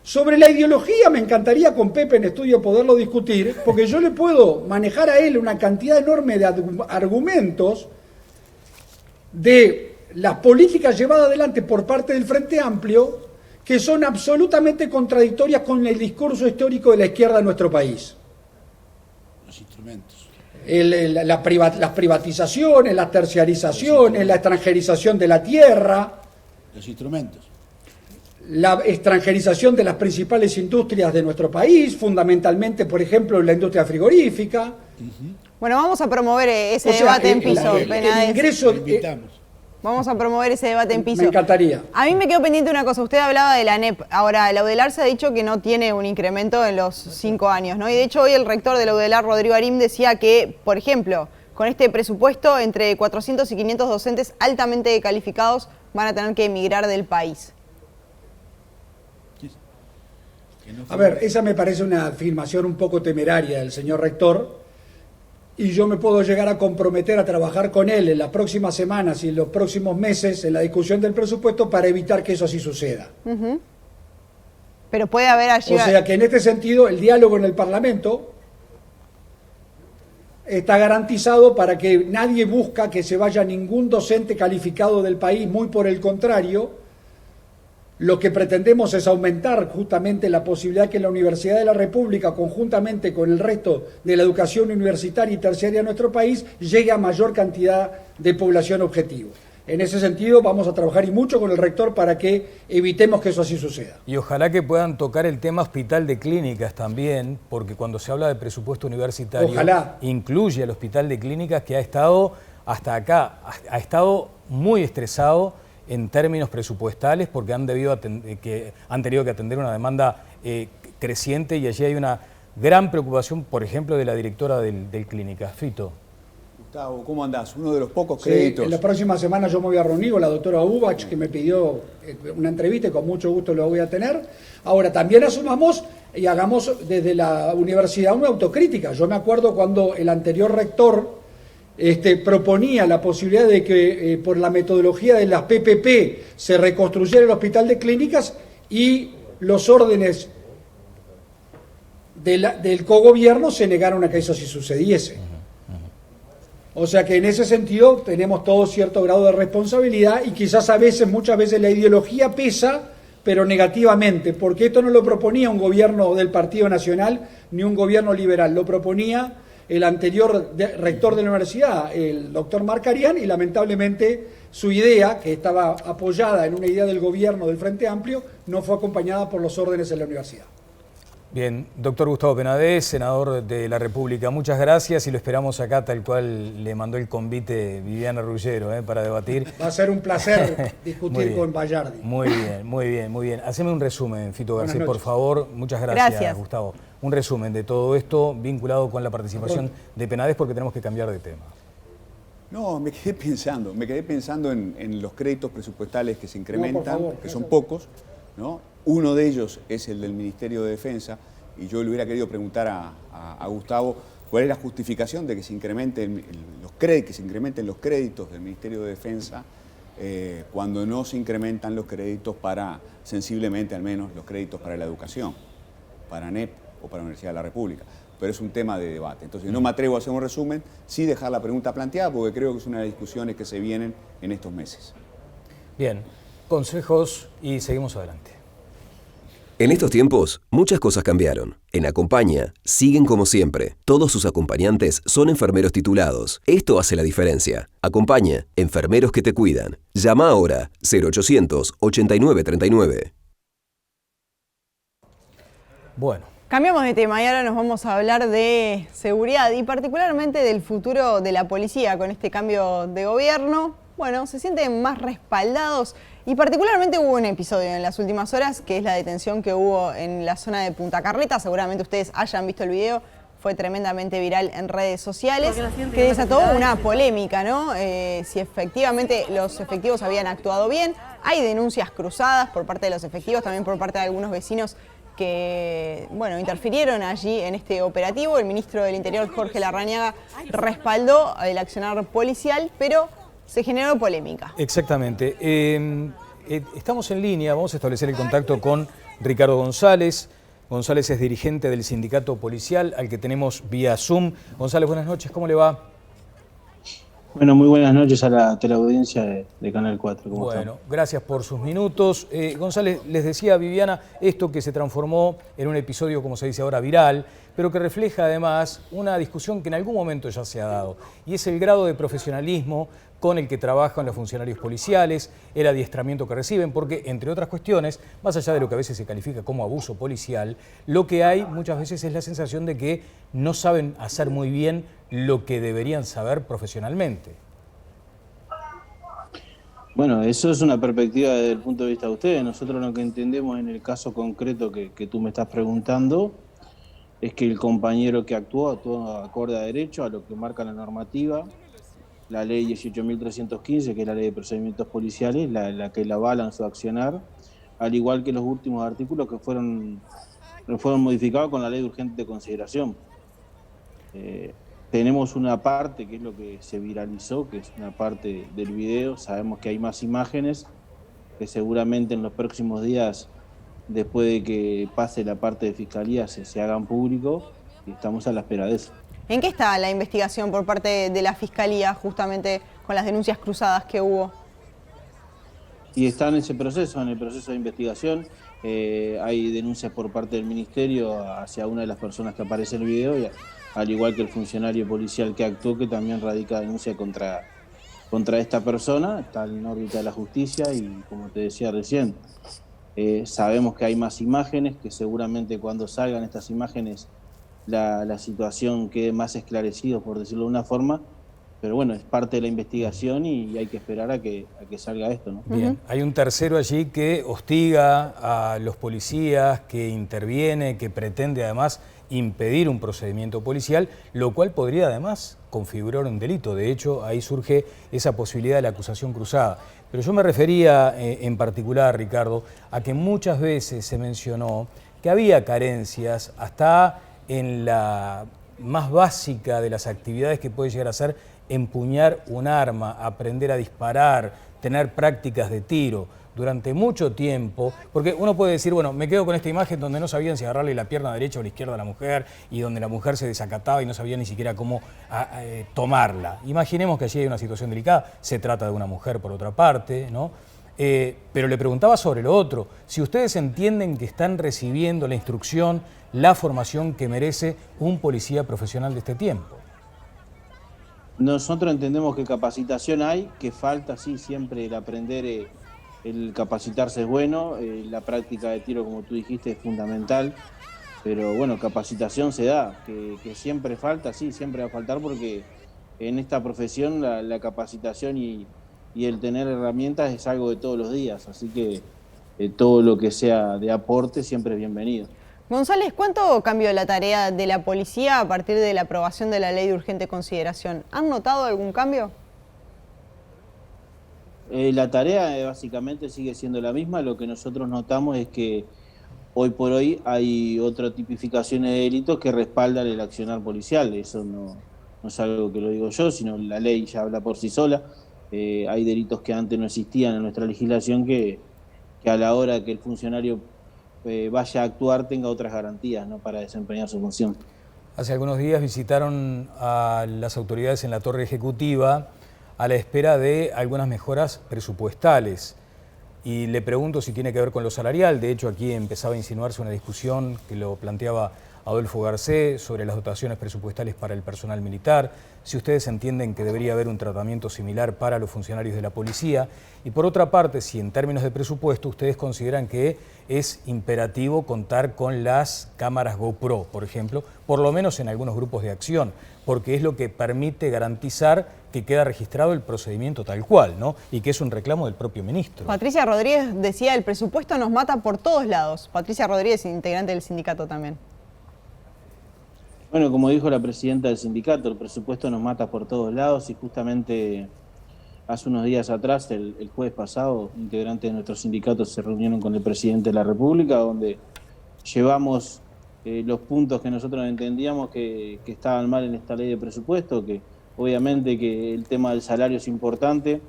Sobre la ideología me encantaría con Pepe en estudio poderlo discutir, porque yo le puedo manejar a él una cantidad enorme de argumentos de las políticas llevadas adelante por parte del Frente Amplio que son absolutamente contradictorias con el discurso histórico de la izquierda en nuestro país. Los instrumentos. Las privatizaciones, las terciarizaciones, la extranjerización de la tierra. Los instrumentos. La extranjerización de las principales industrias de nuestro país, fundamentalmente, por ejemplo, la industria frigorífica. Bueno, vamos a promover ese debate en piso, el ingreso, vamos a promover ese debate en piso. Me encantaría. A mí me quedó pendiente una cosa. Usted hablaba de la ANEP. Ahora, la UDELAR se ha dicho que no tiene un incremento en los 5 años, ¿no? Y de hecho, hoy el rector de la UDELAR, Rodrigo Arim, decía que, por ejemplo, con este presupuesto, entre 400 y 500 docentes altamente calificados van a tener que emigrar del país. A ver, esa me parece una afirmación un poco temeraria del señor rector, y yo me puedo llegar a comprometer a trabajar con él en las próximas semanas y en los próximos meses en la discusión del presupuesto para evitar que eso así suceda. Pero puede haber allí... O sea que en este sentido el diálogo en el Parlamento está garantizado para que nadie busca que se vaya ningún docente calificado del país, muy por el contrario. Lo que pretendemos es aumentar justamente la posibilidad que la Universidad de la República, conjuntamente con el resto de la educación universitaria y terciaria de nuestro país, llegue a mayor cantidad de población objetivo. En ese sentido vamos a trabajar y mucho con el rector para que evitemos que eso así suceda. Y ojalá que puedan tocar el tema hospital de clínicas también, porque cuando se habla de presupuesto universitario, ojalá, incluye al hospital de clínicas que ha estado hasta acá, ha estado muy estresado en términos presupuestales porque han tenido que atender una demanda creciente, y allí hay una gran preocupación, por ejemplo, de la directora del Clínica. Fito. Gustavo, ¿cómo andás? Uno de los pocos créditos. En la próxima semana yo me voy a reunir con la doctora Ubach, que me pidió una entrevista y con mucho gusto lo voy a tener. Ahora, también asumamos y hagamos desde la universidad una autocrítica. Yo me acuerdo cuando el anterior rector proponía la posibilidad de que por la metodología de las PPP se reconstruyera el hospital de clínicas, y los órdenes del cogobierno se negaron a que eso sí sucediese. O sea que en ese sentido tenemos todo cierto grado de responsabilidad, y quizás muchas veces la ideología pesa, pero negativamente, porque esto no lo proponía un gobierno del Partido Nacional ni un gobierno liberal, lo proponía el anterior rector de la universidad, el doctor Marcarián, y lamentablemente su idea, que estaba apoyada en una idea del gobierno del Frente Amplio, no fue acompañada por los órdenes de la universidad. Bien, doctor Gustavo Penades, senador de la República, muchas gracias y lo esperamos acá tal cual le mandó el convite Viviana Ruggiero para debatir. Va a ser un placer discutir con Bayardi. Muy bien, muy bien, muy bien. Haceme un resumen, Fito Garcés, por favor. Muchas gracias, Gustavo. Un resumen de todo esto vinculado con la participación de Penades porque tenemos que cambiar de tema. No, me quedé pensando en los créditos presupuestales que se incrementan, que son pocos, ¿no? Uno de ellos es el del Ministerio de Defensa, y yo le hubiera querido preguntar a Gustavo cuál es la justificación de que se incrementen los créditos del Ministerio de Defensa cuando no se incrementan los créditos para, sensiblemente al menos, los créditos para la educación, para ANEP o para la Universidad de la República. Pero es un tema de debate. Entonces no me atrevo a hacer un resumen, sí dejar la pregunta planteada, porque creo que es una de las discusiones que se vienen en estos meses. Bien, consejos y seguimos adelante. En estos tiempos, muchas cosas cambiaron. En Acompaña, siguen como siempre. Todos sus acompañantes son enfermeros titulados. Esto hace la diferencia. Acompaña, enfermeros que te cuidan. Llama ahora, 0800 8939. Bueno. Cambiamos de tema y ahora nos vamos a hablar de seguridad y particularmente del futuro de la policía con este cambio de gobierno. Bueno, se sienten más respaldados y particularmente hubo un episodio en las últimas horas que es la detención que hubo en la zona de Punta Carreta. Seguramente ustedes hayan visto el video, fue tremendamente viral en redes sociales, que desató una polémica, ¿no? Si efectivamente los efectivos habían actuado bien. Hay denuncias cruzadas por parte de los efectivos, también por parte de algunos vecinos que, bueno, interfirieron allí en este operativo. El ministro del Interior, Jorge Larrañaga, respaldó el accionar policial, pero se generó polémica. Exactamente. Estamos en línea, vamos a establecer el contacto con Ricardo González. González es dirigente del sindicato policial, al que tenemos vía Zoom. González, buenas noches, ¿cómo le va? Bueno, muy buenas noches a la teleaudiencia de Canal 4. Bueno, gracias por sus minutos. González, les decía a Viviana esto que se transformó en un episodio, como se dice ahora, viral, pero que refleja además una discusión que en algún momento ya se ha dado, y es el grado de profesionalismo con el que trabajan los funcionarios policiales, el adiestramiento que reciben, porque, entre otras cuestiones, más allá de lo que a veces se califica como abuso policial, lo que hay muchas veces es la sensación de que no saben hacer muy bien lo que deberían saber profesionalmente. Bueno, eso es una perspectiva desde el punto de vista de ustedes. Nosotros lo que entendemos en el caso concreto que tú me estás preguntando es que el compañero que actuó acorde a derecho, a lo que marca la normativa, la ley 18.315, que es la ley de procedimientos policiales, la que la avala en su accionar, al igual que los últimos artículos que fueron modificados con la ley de urgente consideración. Tenemos una parte que es lo que se viralizó, que es una parte del video. Sabemos que hay más imágenes que seguramente en los próximos días, después de que pase la parte de fiscalía, se hagan públicos, y estamos a la espera de eso. ¿En qué está la investigación por parte de la Fiscalía, justamente con las denuncias cruzadas que hubo? Y está en ese proceso, en el proceso de investigación. Hay denuncias por parte del Ministerio hacia una de las personas que aparece en el video, y al igual que el funcionario policial que actuó, que también radica denuncia contra esta persona. Está en órbita de la justicia y, como te decía recién, sabemos que hay más imágenes, que seguramente cuando salgan estas imágenes la situación quede más esclarecida, por decirlo de una forma, pero bueno, es parte de la investigación y hay que esperar a que salga esto, ¿no? Bien, hay un tercero allí que hostiga a los policías, que interviene, que pretende además impedir un procedimiento policial, lo cual podría además configurar un delito. De hecho, ahí surge esa posibilidad de la acusación cruzada. Pero yo me refería en particular, Ricardo, a que muchas veces se mencionó que había carencias hasta en la más básica de las actividades que puede llegar a ser empuñar un arma, aprender a disparar, tener prácticas de tiro durante mucho tiempo, porque uno puede decir, bueno, me quedo con esta imagen donde no sabían si agarrarle la pierna derecha o la izquierda a la mujer y donde la mujer se desacataba y no sabía ni siquiera cómo tomarla. Imaginemos que allí hay una situación delicada, se trata de una mujer por otra parte, ¿no? Pero le preguntaba sobre lo otro, si ustedes entienden que están recibiendo la instrucción, la formación que merece un policía profesional de este tiempo. Nosotros entendemos que capacitación hay, que falta, sí, siempre el aprender, el capacitarse es bueno, la práctica de tiro, como tú dijiste, es fundamental. Pero bueno, capacitación se da, que siempre falta, sí, siempre va a faltar porque en esta profesión la capacitación y el tener herramientas es algo de todos los días, así que todo lo que sea de aporte siempre es bienvenido. González, ¿cuánto cambió la tarea de la policía a partir de la aprobación de la ley de urgente consideración? ¿Han notado algún cambio? La tarea básicamente sigue siendo la misma. Lo que nosotros notamos es que hoy por hoy hay otras tipificaciones de delitos que respaldan el accionar policial. Eso no es algo que lo digo yo, sino la ley ya habla por sí sola. Hay delitos que antes no existían en nuestra legislación que a la hora que el funcionario vaya a actuar tenga otras garantías, ¿no?, para desempeñar su función. Hace algunos días visitaron a las autoridades en la Torre Ejecutiva a la espera de algunas mejoras presupuestales. Y le pregunto si tiene que ver con lo salarial. De hecho, aquí empezaba a insinuarse una discusión que lo planteaba Adolfo Garcés sobre las dotaciones presupuestales para el personal militar, si ustedes entienden que debería haber un tratamiento similar para los funcionarios de la policía. Y por otra parte, si en términos de presupuesto ustedes consideran que es imperativo contar con las cámaras GoPro, por ejemplo, por lo menos en algunos grupos de acción, porque es lo que permite garantizar que queda registrado el procedimiento tal cual, ¿no? Y que es un reclamo del propio ministro. Patricia Rodríguez decía, el presupuesto nos mata por todos lados. Patricia Rodríguez, integrante del sindicato también. Bueno, como dijo la presidenta del sindicato, el presupuesto nos mata por todos lados y justamente hace unos días atrás, el jueves pasado, integrantes de nuestro sindicato se reunieron con el presidente de la República, donde llevamos los puntos que nosotros entendíamos que estaban mal en esta ley de presupuesto, que obviamente que el tema del salario es importante.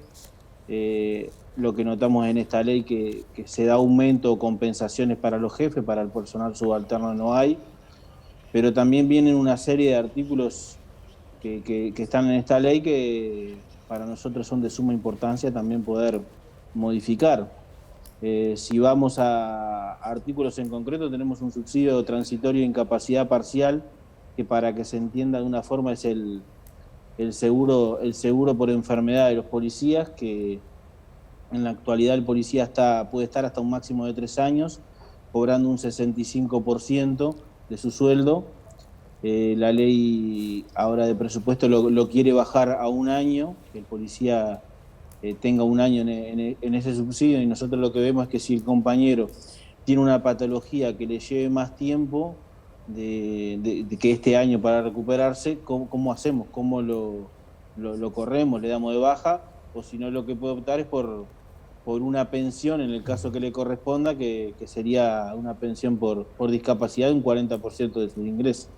Lo que notamos en esta ley que se da aumento o compensaciones para los jefes, para el personal subalterno no hay, pero también vienen una serie de artículos que están en esta ley que para nosotros son de suma importancia también poder modificar. Si vamos a artículos en concreto, tenemos un subsidio transitorio de incapacidad parcial, que para que se entienda de una forma es el seguro por enfermedad de los policías, que en la actualidad el policía puede estar hasta un máximo de 3 años, cobrando un 65% de su sueldo. La ley ahora de presupuesto lo quiere bajar a 1 año, que el policía tenga 1 año en ese subsidio, y nosotros lo que vemos es que si el compañero tiene una patología que le lleve más tiempo de que este año para recuperarse, ¿cómo hacemos? ¿Cómo lo corremos? ¿Le damos de baja? O si no, lo que puede optar es por una pensión, en el caso que le corresponda, que sería una pensión por discapacidad de un 40% de sus ingresos,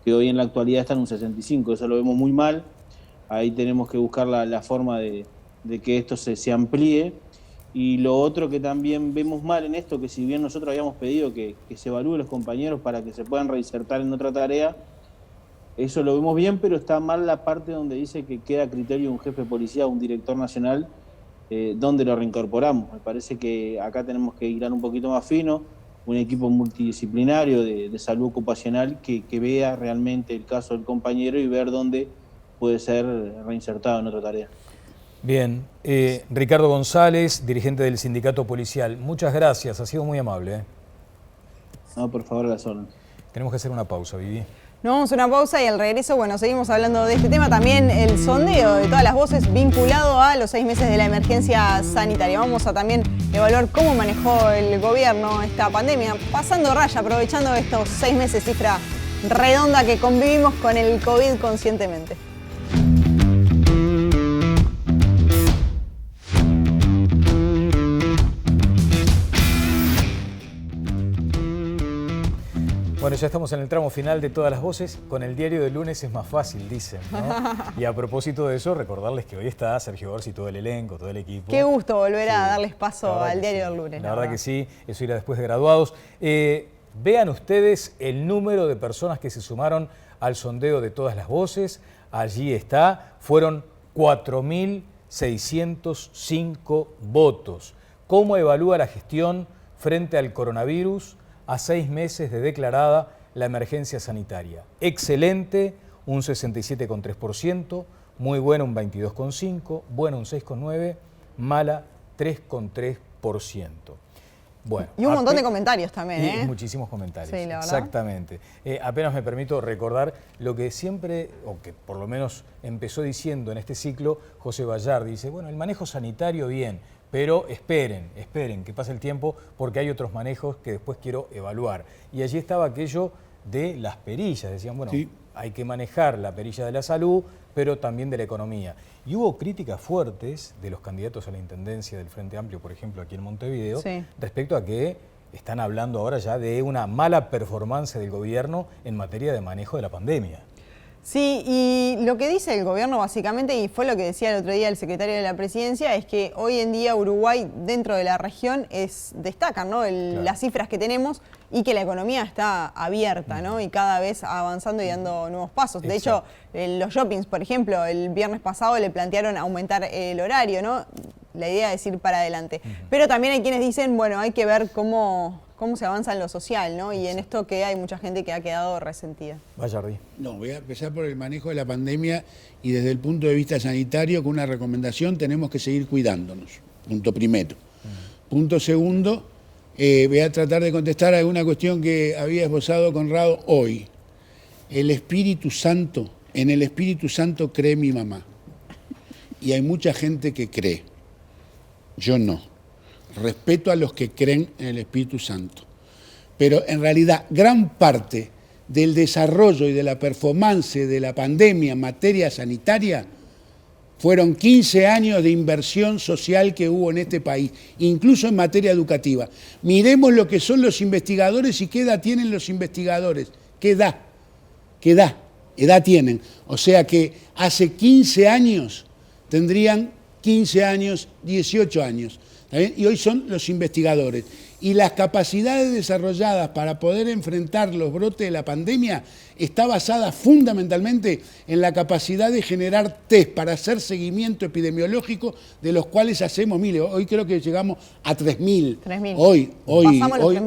que hoy en la actualidad está en un 65%. Eso lo vemos muy mal. Ahí tenemos que buscar la forma de que esto se amplíe. Y lo otro que también vemos mal en esto, que si bien nosotros habíamos pedido que se evalúe los compañeros para que se puedan reinsertar en otra tarea, eso lo vemos bien, pero está mal la parte donde dice que queda a criterio de un jefe de policía o un director nacional donde lo reincorporamos. Me parece que acá tenemos que ir un poquito más fino, un equipo multidisciplinario de salud ocupacional que vea realmente el caso del compañero y ver dónde puede ser reinsertado en otra tarea. Bien, Ricardo González, dirigente del sindicato policial, muchas gracias, ha sido muy amable. No, por favor, a las órdenes. Tenemos que hacer una pausa, Vivi. Nos vamos a una pausa y al regreso, bueno, seguimos hablando de este tema. También el sondeo de todas las voces vinculado a los 6 meses de la emergencia sanitaria. Vamos a también evaluar cómo manejó el gobierno esta pandemia, pasando raya, aprovechando estos 6 meses, cifra redonda que convivimos con el COVID conscientemente. Bueno, ya estamos en el tramo final de Todas las Voces. Con el diario del lunes es más fácil, dicen, ¿no? Y a propósito de eso, recordarles que hoy está Sergio Gorsi y todo el elenco, todo el equipo. Qué gusto volver a darles paso al diario del lunes. La verdad que sí, eso irá después de graduados. Vean ustedes el número de personas que se sumaron al sondeo de Todas las Voces. Allí está, fueron 4.605 votos. ¿Cómo evalúa la gestión frente al coronavirus a 6 meses de declarada la emergencia sanitaria? Excelente, un 67,3%, muy buena un 22,5%, buena un 6,9%, mala 3,3%. Bueno, Y un montón de comentarios también, y muchísimos comentarios, Sí, la verdad. exactamente. Apenas me permito recordar lo que siempre, o que por lo menos empezó diciendo en este ciclo, José Bayardi, dice, bueno, el manejo sanitario bien, pero esperen que pase el tiempo porque hay otros manejos que después quiero evaluar. Y allí estaba aquello de las perillas, decían, bueno, Sí. hay que manejar la perilla de la salud, pero también de la economía. Y hubo críticas fuertes de los candidatos a la intendencia del Frente Amplio, por ejemplo, aquí en Montevideo, Sí. respecto a que están hablando ahora ya de una mala performance del gobierno en materia de manejo de la pandemia. Sí, y lo que dice el gobierno básicamente, y fue lo que decía el otro día el secretario de la Presidencia, es que hoy en día Uruguay, dentro de la región, destacan, ¿no? Claro. Las cifras que tenemos y que la economía está abierta, ¿no? Y cada vez avanzando y dando nuevos pasos. De hecho, los shoppings, por ejemplo, el viernes pasado le plantearon aumentar el horario, ¿no? La idea es ir para adelante. Pero también hay quienes dicen, bueno, hay que ver cómo se avanza en lo social, ¿no? Y en esto que hay mucha gente que ha quedado resentida. Bayardi. No, voy a empezar por el manejo de la pandemia y desde el punto de vista sanitario, con una recomendación, tenemos que seguir cuidándonos. Punto primero. Punto segundo, voy a tratar de contestar alguna cuestión que había esbozado Conrado hoy. El Espíritu Santo, en el Espíritu Santo cree mi mamá. Y hay mucha gente que cree. Yo no. Respeto a los que creen en el Espíritu Santo. Pero en realidad, gran parte del desarrollo y de la performance de la pandemia en materia sanitaria fueron 15 años de inversión social que hubo en este país, incluso en materia educativa. Miremos lo que son los investigadores y qué edad tienen los investigadores. ¿Qué edad? ¿Qué edad? Edad tienen. O sea que hace 15 años tendrían 15 años, 18 años. ¿Está bien? Y hoy son los investigadores. Y las capacidades desarrolladas para poder enfrentar los brotes de la pandemia está basada fundamentalmente en la capacidad de generar test para hacer seguimiento epidemiológico, de los cuales hacemos miles. Hoy creo que llegamos a 3.000. 3.000.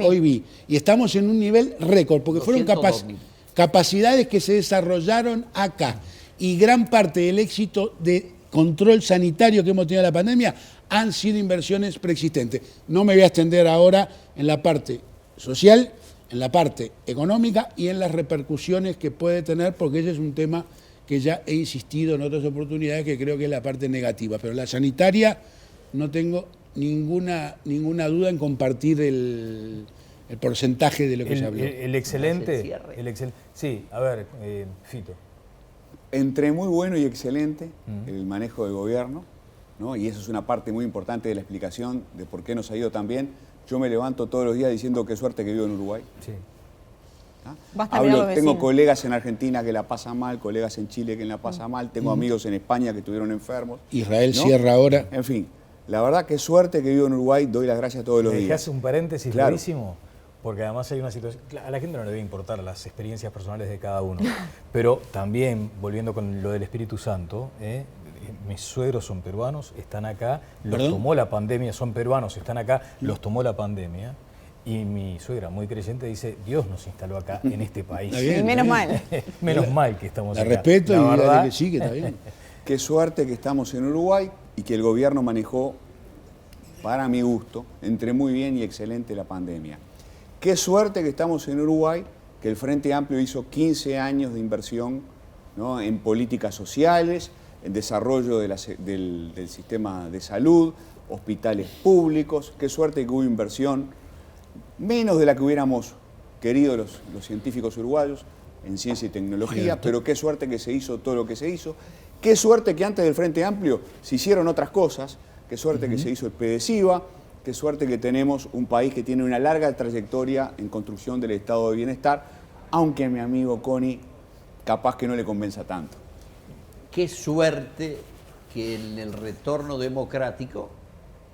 Hoy vi. Y estamos en un nivel récord, porque fueron 202.000. capacidades que se desarrollaron acá. Y gran parte del éxito de control sanitario que hemos tenido en la pandemia han sido inversiones preexistentes. No me voy a extender ahora en la parte social, en la parte económica y en las repercusiones que puede tener, porque ese es un tema que ya he insistido en otras oportunidades, que creo que es la parte negativa. Pero la sanitaria no tengo ninguna duda en compartir el porcentaje de lo que se habló. El excelente. Sí, a ver, Fito. Entre muy bueno y excelente el manejo del gobierno, ¿no? Y eso es una parte muy importante de la explicación de por qué nos ha ido tan bien. Yo me levanto todos los días diciendo qué suerte que vivo en Uruguay. Sí. ¿Ah? Basta mirar a los Tengo vecinos. colegas en Argentina que la pasan mal, colegas en Chile que la pasan mal, tengo amigos en España que estuvieron enfermos. Israel ¿no? cierra ahora. En fin, la verdad qué suerte que vivo en Uruguay, doy las gracias todos los ¿Me días. dejás un paréntesis Claro. brevísimo? Porque además hay una situación, a la gente no le debe importar las experiencias personales de cada uno, pero también, volviendo con lo del Espíritu Santo, mis suegros son peruanos, están acá, los ¿Perdón? tomó la pandemia, son peruanos, están acá, los tomó la pandemia, y mi suegra, muy creyente, dice, Dios nos instaló acá, en este país. Está bien, Y menos está bien. mal. Menos mal que estamos La acá. respeto La y verdad, dale que sí, que está bien. Qué suerte que estamos en Uruguay y que el gobierno manejó, para mi gusto, entre muy bien y excelente la pandemia. Qué suerte que estamos en Uruguay, que el Frente Amplio hizo 15 años de inversión, ¿no? En políticas sociales, en desarrollo del sistema de salud, hospitales públicos. Qué suerte que hubo inversión, menos de la que hubiéramos querido los científicos uruguayos, en ciencia y tecnología, Cierto. pero qué suerte que se hizo todo lo que se hizo. Qué suerte que antes del Frente Amplio se hicieron otras cosas. Qué suerte que se hizo el PDCIVA. Qué suerte que tenemos un país que tiene una larga trayectoria en construcción del estado de bienestar, aunque a mi amigo Connie capaz que no le convenza tanto. Qué suerte que en el retorno democrático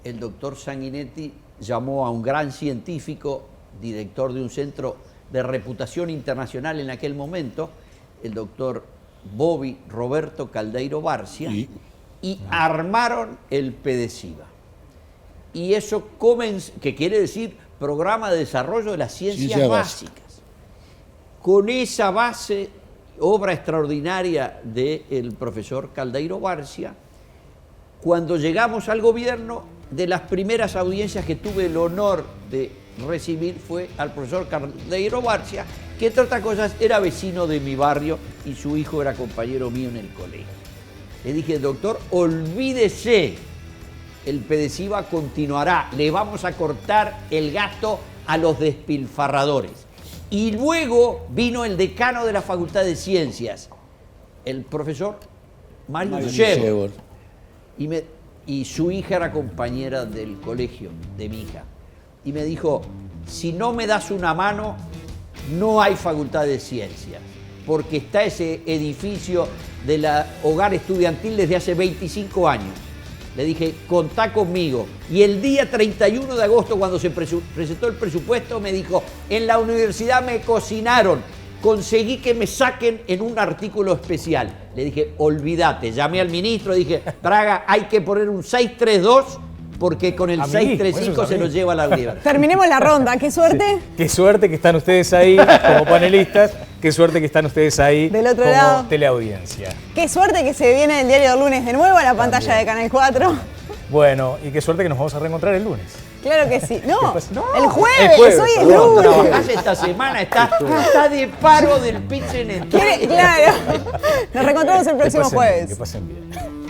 el doctor Sanguinetti llamó a un gran científico, director de un centro de reputación internacional en aquel momento, el doctor Bobby Roberto Caldeiro Barcia, y armaron el PDCIVA. Y eso que quiere decir Programa de Desarrollo de las Ciencias Ciencia Básicas. Con esa base, obra extraordinaria del profesor Caldeiro Barcia, cuando llegamos al gobierno de las primeras audiencias que tuve el honor de recibir fue al profesor Caldeiro Barcia, que entre otras cosas era vecino de mi barrio y su hijo era compañero mío en el colegio. Le dije, doctor, olvídese, el PDCIVA continuará, le vamos a cortar el gasto a los despilfarradores. Y luego vino el decano de la Facultad de Ciencias, el profesor Mario Shevor, y su hija era compañera del colegio de mi hija. Y me dijo, si no me das una mano, no hay Facultad de Ciencias, porque está ese edificio de la hogar estudiantil desde hace 25 años. Le dije, contá conmigo. Y el día 31 de agosto, cuando se presentó el presupuesto, me dijo, en la universidad me cocinaron, conseguí que me saquen en un artículo especial. Le dije, olvídate. Llamé al ministro, dije, Braga, hay que poner un 632 porque con el 635 se nos lleva a la universidad. Terminemos la ronda, qué suerte. Qué suerte que están ustedes ahí como panelistas, qué suerte que están ustedes ahí del otro como lado. Teleaudiencia. Qué suerte que se viene el diario del lunes de nuevo a la pantalla de Canal 4. Bueno, y qué suerte que nos vamos a reencontrar el lunes. Claro que sí. No, No, el jueves, hoy es No, lunes. trabajás esta semana, está de paro del pitch en el Claro, nos reencontramos el próximo Que jueves. pasen bien.